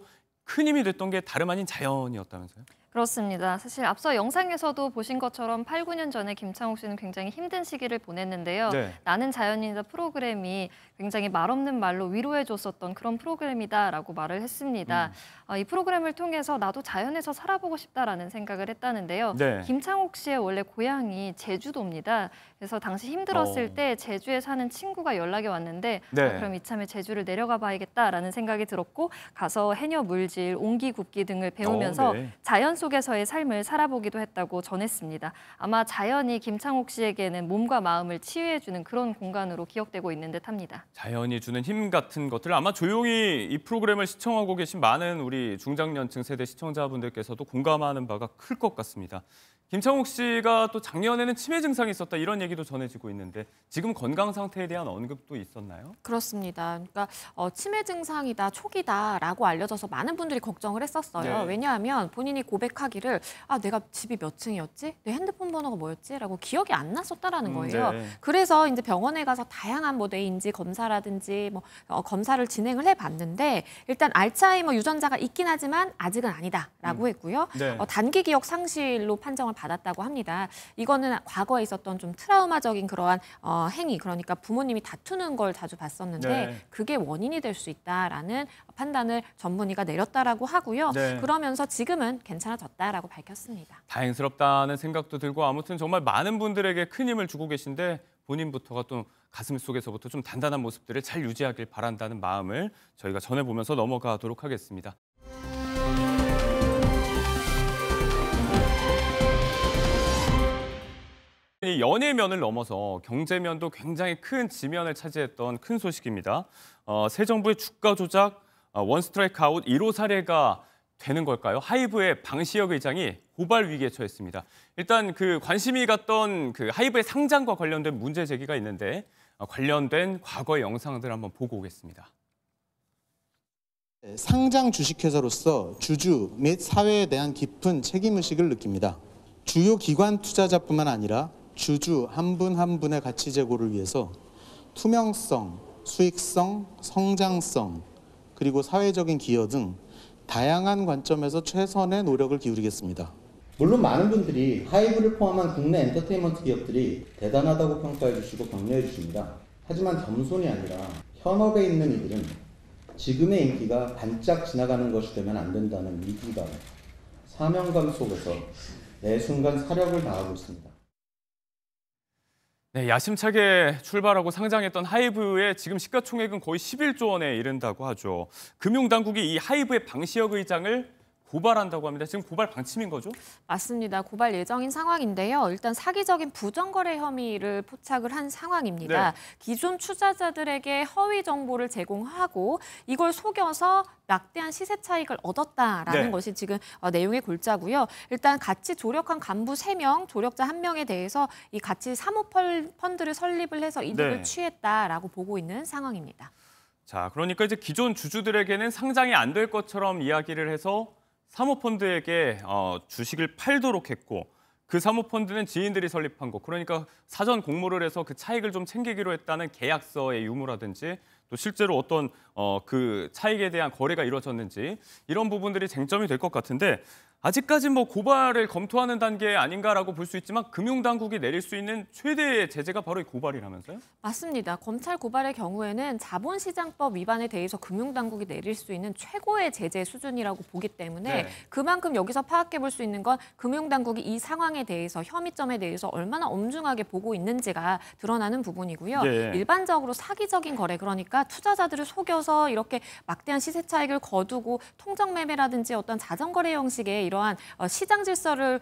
큰 힘이 됐던 게 다름 아닌 자연이었다면서요? 그렇습니다. 사실 앞서 영상에서도 보신 것처럼 8, 9년 전에 김창옥 씨는 굉장히 힘든 시기를 보냈는데요. 나는 자연인이다 프로그램이 굉장히 말없는 말로 위로해줬었던 그런 프로그램이다라고 말을 했습니다. 이 프로그램을 통해서 나도 자연에서 살아보고 싶다라는 생각을 했다는데요. 김창옥 씨의 원래 고향이 제주도입니다. 그래서 당시 힘들었을 때 제주에 사는 친구가 연락이 왔는데 그럼 이참에 제주를 내려가 봐야겠다라는 생각이 들었고 가서 해녀 물질, 옹기 굽기 등을 배우면서 자연 속에서의 삶을 살아보기도 했다고 전했습니다. 아마 자연이 김창옥 씨에게는 몸과 마음을 치유해주는 그런 공간으로 기억되고 있는 듯합니다. 자연이 주는 힘 같은 것들 아마 조용히 이 프로그램을 시청하고 계신 많은 우리 중장년층 세대 시청자분들께서도 공감하는 바가 클 것 같습니다. 김창욱 씨가 또 작년에는 치매 증상이 있었다 이런 얘기도 전해지고 있는데 지금 건강 상태에 대한 언급도 있었나요? 그렇습니다. 그러니까 치매 증상이다, 초기다라고 알려져서 많은 분들이 걱정을 했었어요. 네. 왜냐하면 본인이 고백하기를 내가 집이 몇 층이었지? 내 핸드폰 번호가 뭐였지? 라고 기억이 안 났었다라는 거예요. 네. 그래서 이제 병원에 가서 다양한 뭐 뇌인지 검사라든지 뭐 검사를 진행을 해봤는데 일단 알츠하이머 유전자가 있긴 하지만 아직은 아니다라고 했고요. 네. 단기 기억 상실로 판정을 받았다고 합니다. 이거는 과거에 있었던 좀 트라우마적인 그러한 행위, 그러니까 부모님이 다투는 걸 자주 봤었는데 네. 그게 원인이 될 수 있다라는 판단을 전문의가 내렸다라고 하고요. 네. 그러면서 지금은 괜찮아졌다라고 밝혔습니다. 다행스럽다는 생각도 들고 아무튼 정말 많은 분들에게 큰 힘을 주고 계신데 본인부터가 또 가슴 속에서부터 좀 단단한 모습들을 잘 유지하길 바란다는 마음을 저희가 전해보면서 넘어가도록 하겠습니다. 이 연예면을 넘어서 경제면도 굉장히 큰 지면을 차지했던 큰 소식입니다. 새 정부의 주가 조작, 원 스트라이크 아웃 1호 사례가 되는 걸까요? 하이브의 방시혁 의장이 고발 위기에 처했습니다. 일단 그 관심이 갔던 그 하이브의 상장과 관련된 문제 제기가 있는데 관련된 과거의 영상들 한번 보고 오겠습니다. 상장 주식회사로서 주주 및 사회에 대한 깊은 책임의식을 느낍니다. 주요 기관 투자자뿐만 아니라 주주 한 분 한 분의 가치 제고를 위해서 투명성, 수익성, 성장성, 그리고 사회적인 기여 등 다양한 관점에서 최선의 노력을 기울이겠습니다. 물론 많은 분들이 하이브를 포함한 국내 엔터테인먼트 기업들이 대단하다고 평가해 주시고 격려해 주십니다. 하지만 겸손이 아니라 현업에 있는 이들은 지금의 인기가 반짝 지나가는 것이 되면 안 된다는 위기감, 사명감 속에서 매 순간 사력을 다하고 있습니다. 네, 야심차게 출발하고 상장했던 하이브의 지금 시가총액은 거의 11조 원에 이른다고 하죠. 금융당국이 이 하이브의 방시혁 의장을 고발한다고 합니다. 지금 고발 방침인 거죠? 맞습니다. 고발 예정인 상황인데요. 일단 사기적인 부정거래 혐의를 포착을 한 상황입니다. 네. 기존 투자자들에게 허위 정보를 제공하고 이걸 속여서 막대한 시세 차익을 얻었다라는 네. 것이 지금 내용의 골자고요. 일단 같이 조력한 간부 3명, 조력자 1명에 대해서 이 같이 사모펀드를 설립을 해서 이득을 네. 취했다라고 보고 있는 상황입니다. 자, 그러니까 이제 기존 주주들에게는 상장이 안 될 것처럼 이야기를 해서 사모펀드에게 주식을 팔도록 했고 그 사모펀드는 지인들이 설립한 거, 그러니까 사전 공모를 해서 그 차익을 좀 챙기기로 했다는 계약서의 유무라든지 또 실제로 어떤 그 차익에 대한 거래가 이루어졌는지 이런 부분들이 쟁점이 될 것 같은데 아직까지 뭐 고발을 검토하는 단계 아닌가라고 볼 수 있지만 금융당국이 내릴 수 있는 최대의 제재가 바로 이 고발이라면서요? 맞습니다. 검찰 고발의 경우에는 자본시장법 위반에 대해서 금융당국이 내릴 수 있는 최고의 제재 수준이라고 보기 때문에 네. 그만큼 여기서 파악해 볼 수 있는 건 금융당국이 이 상황에 대해서 혐의점에 대해서 얼마나 엄중하게 보고 있는지가 드러나는 부분이고요. 네. 일반적으로 사기적인 거래, 그러니까 투자자들을 속여서 이렇게 막대한 시세 차익을 거두고 통정 매매라든지 어떤 자전거래 형식의 이러한 시장 질서를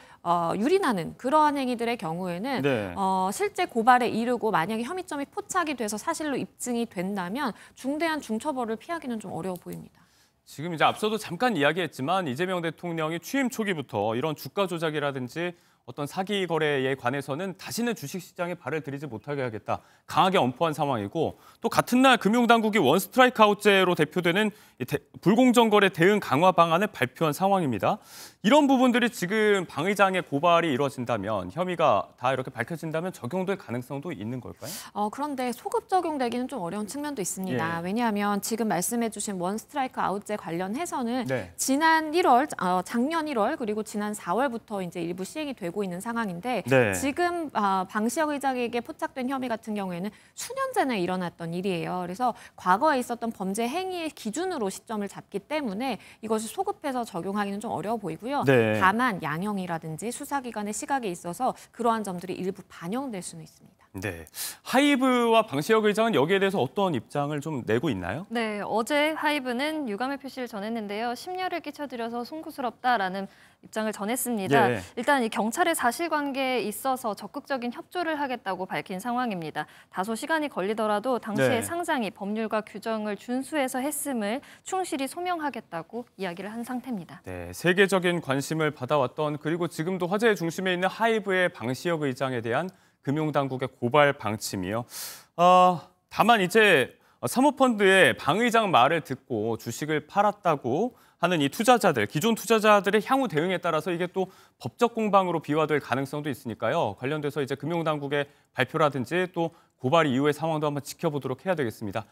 유린하는 그러한 행위들의 경우에는 네. 실제 고발에 이르고 만약에 혐의점이 포착이 돼서 사실로 입증이 된다면 중대한 중처벌을 피하기는 좀 어려워 보입니다. 지금 이제 앞서도 잠깐 이야기했지만 이재명 대통령이 취임 초기부터 이런 주가 조작이라든지 어떤 사기 거래에 관해서는 다시는 주식시장에 발을 들이지 못하게 하겠다. 강하게 엄포한 상황이고 또 같은 날 금융당국이 원 스트라이크 아웃제로 대표되는 불공정 거래 대응 강화 방안을 발표한 상황입니다. 이런 부분들이 지금 방 의장의 고발이 이루어진다면 혐의가 다 이렇게 밝혀진다면 적용될 가능성도 있는 걸까요? 그런데 소급 적용되기는 좀 어려운 측면도 있습니다. 예. 왜냐하면 지금 말씀해 주신 원 스트라이크 아웃제 관련해서는 네. 지난 1월, 작년 1월 그리고 지난 4월부터 이제 일부 시행이 되고 있는 상황인데 네. 지금 방시혁 의장에게 포착된 혐의 같은 경우에는 수년 전에 일어났던 일이에요. 그래서 과거에 있었던 범죄 행위의 기준으로 시점을 잡기 때문에 이것을 소급해서 적용하기는 좀 어려워 보이고요. 네. 다만 양형이라든지 수사기관의 시각에 있어서 그러한 점들이 일부 반영될 수는 있습니다. 네, 하이브와 방시혁 의장은 여기에 대해서 어떤 입장을 좀 내고 있나요? 네, 어제 하이브는 유감의 표시를 전했는데요. 심려를 끼쳐드려서 송구스럽다라는 입장을 전했습니다. 예. 일단 이 경찰의 사실관계에 있어서 적극적인 협조를 하겠다고 밝힌 상황입니다. 다소 시간이 걸리더라도 당시의 네. 상장이 법률과 규정을 준수해서 했음을 충실히 소명하겠다고 이야기를 한 상태입니다. 네, 세계적인 관심을 받아왔던 그리고 지금도 화제의 중심에 있는 하이브의 방시혁 의장에 대한 금융당국의 고발 방침이요. 다만 이제 사모펀드의 방 의장 말을 듣고 주식을 팔았다고 하는 이 투자자들, 기존 투자자들의 향후 대응에 따라서 이게 또 법적 공방으로 비화될 가능성도 있으니까요. 관련돼서 이제 금융당국의 발표라든지 또 고발 이후의 상황도 한번 지켜보도록 해야 되겠습니다.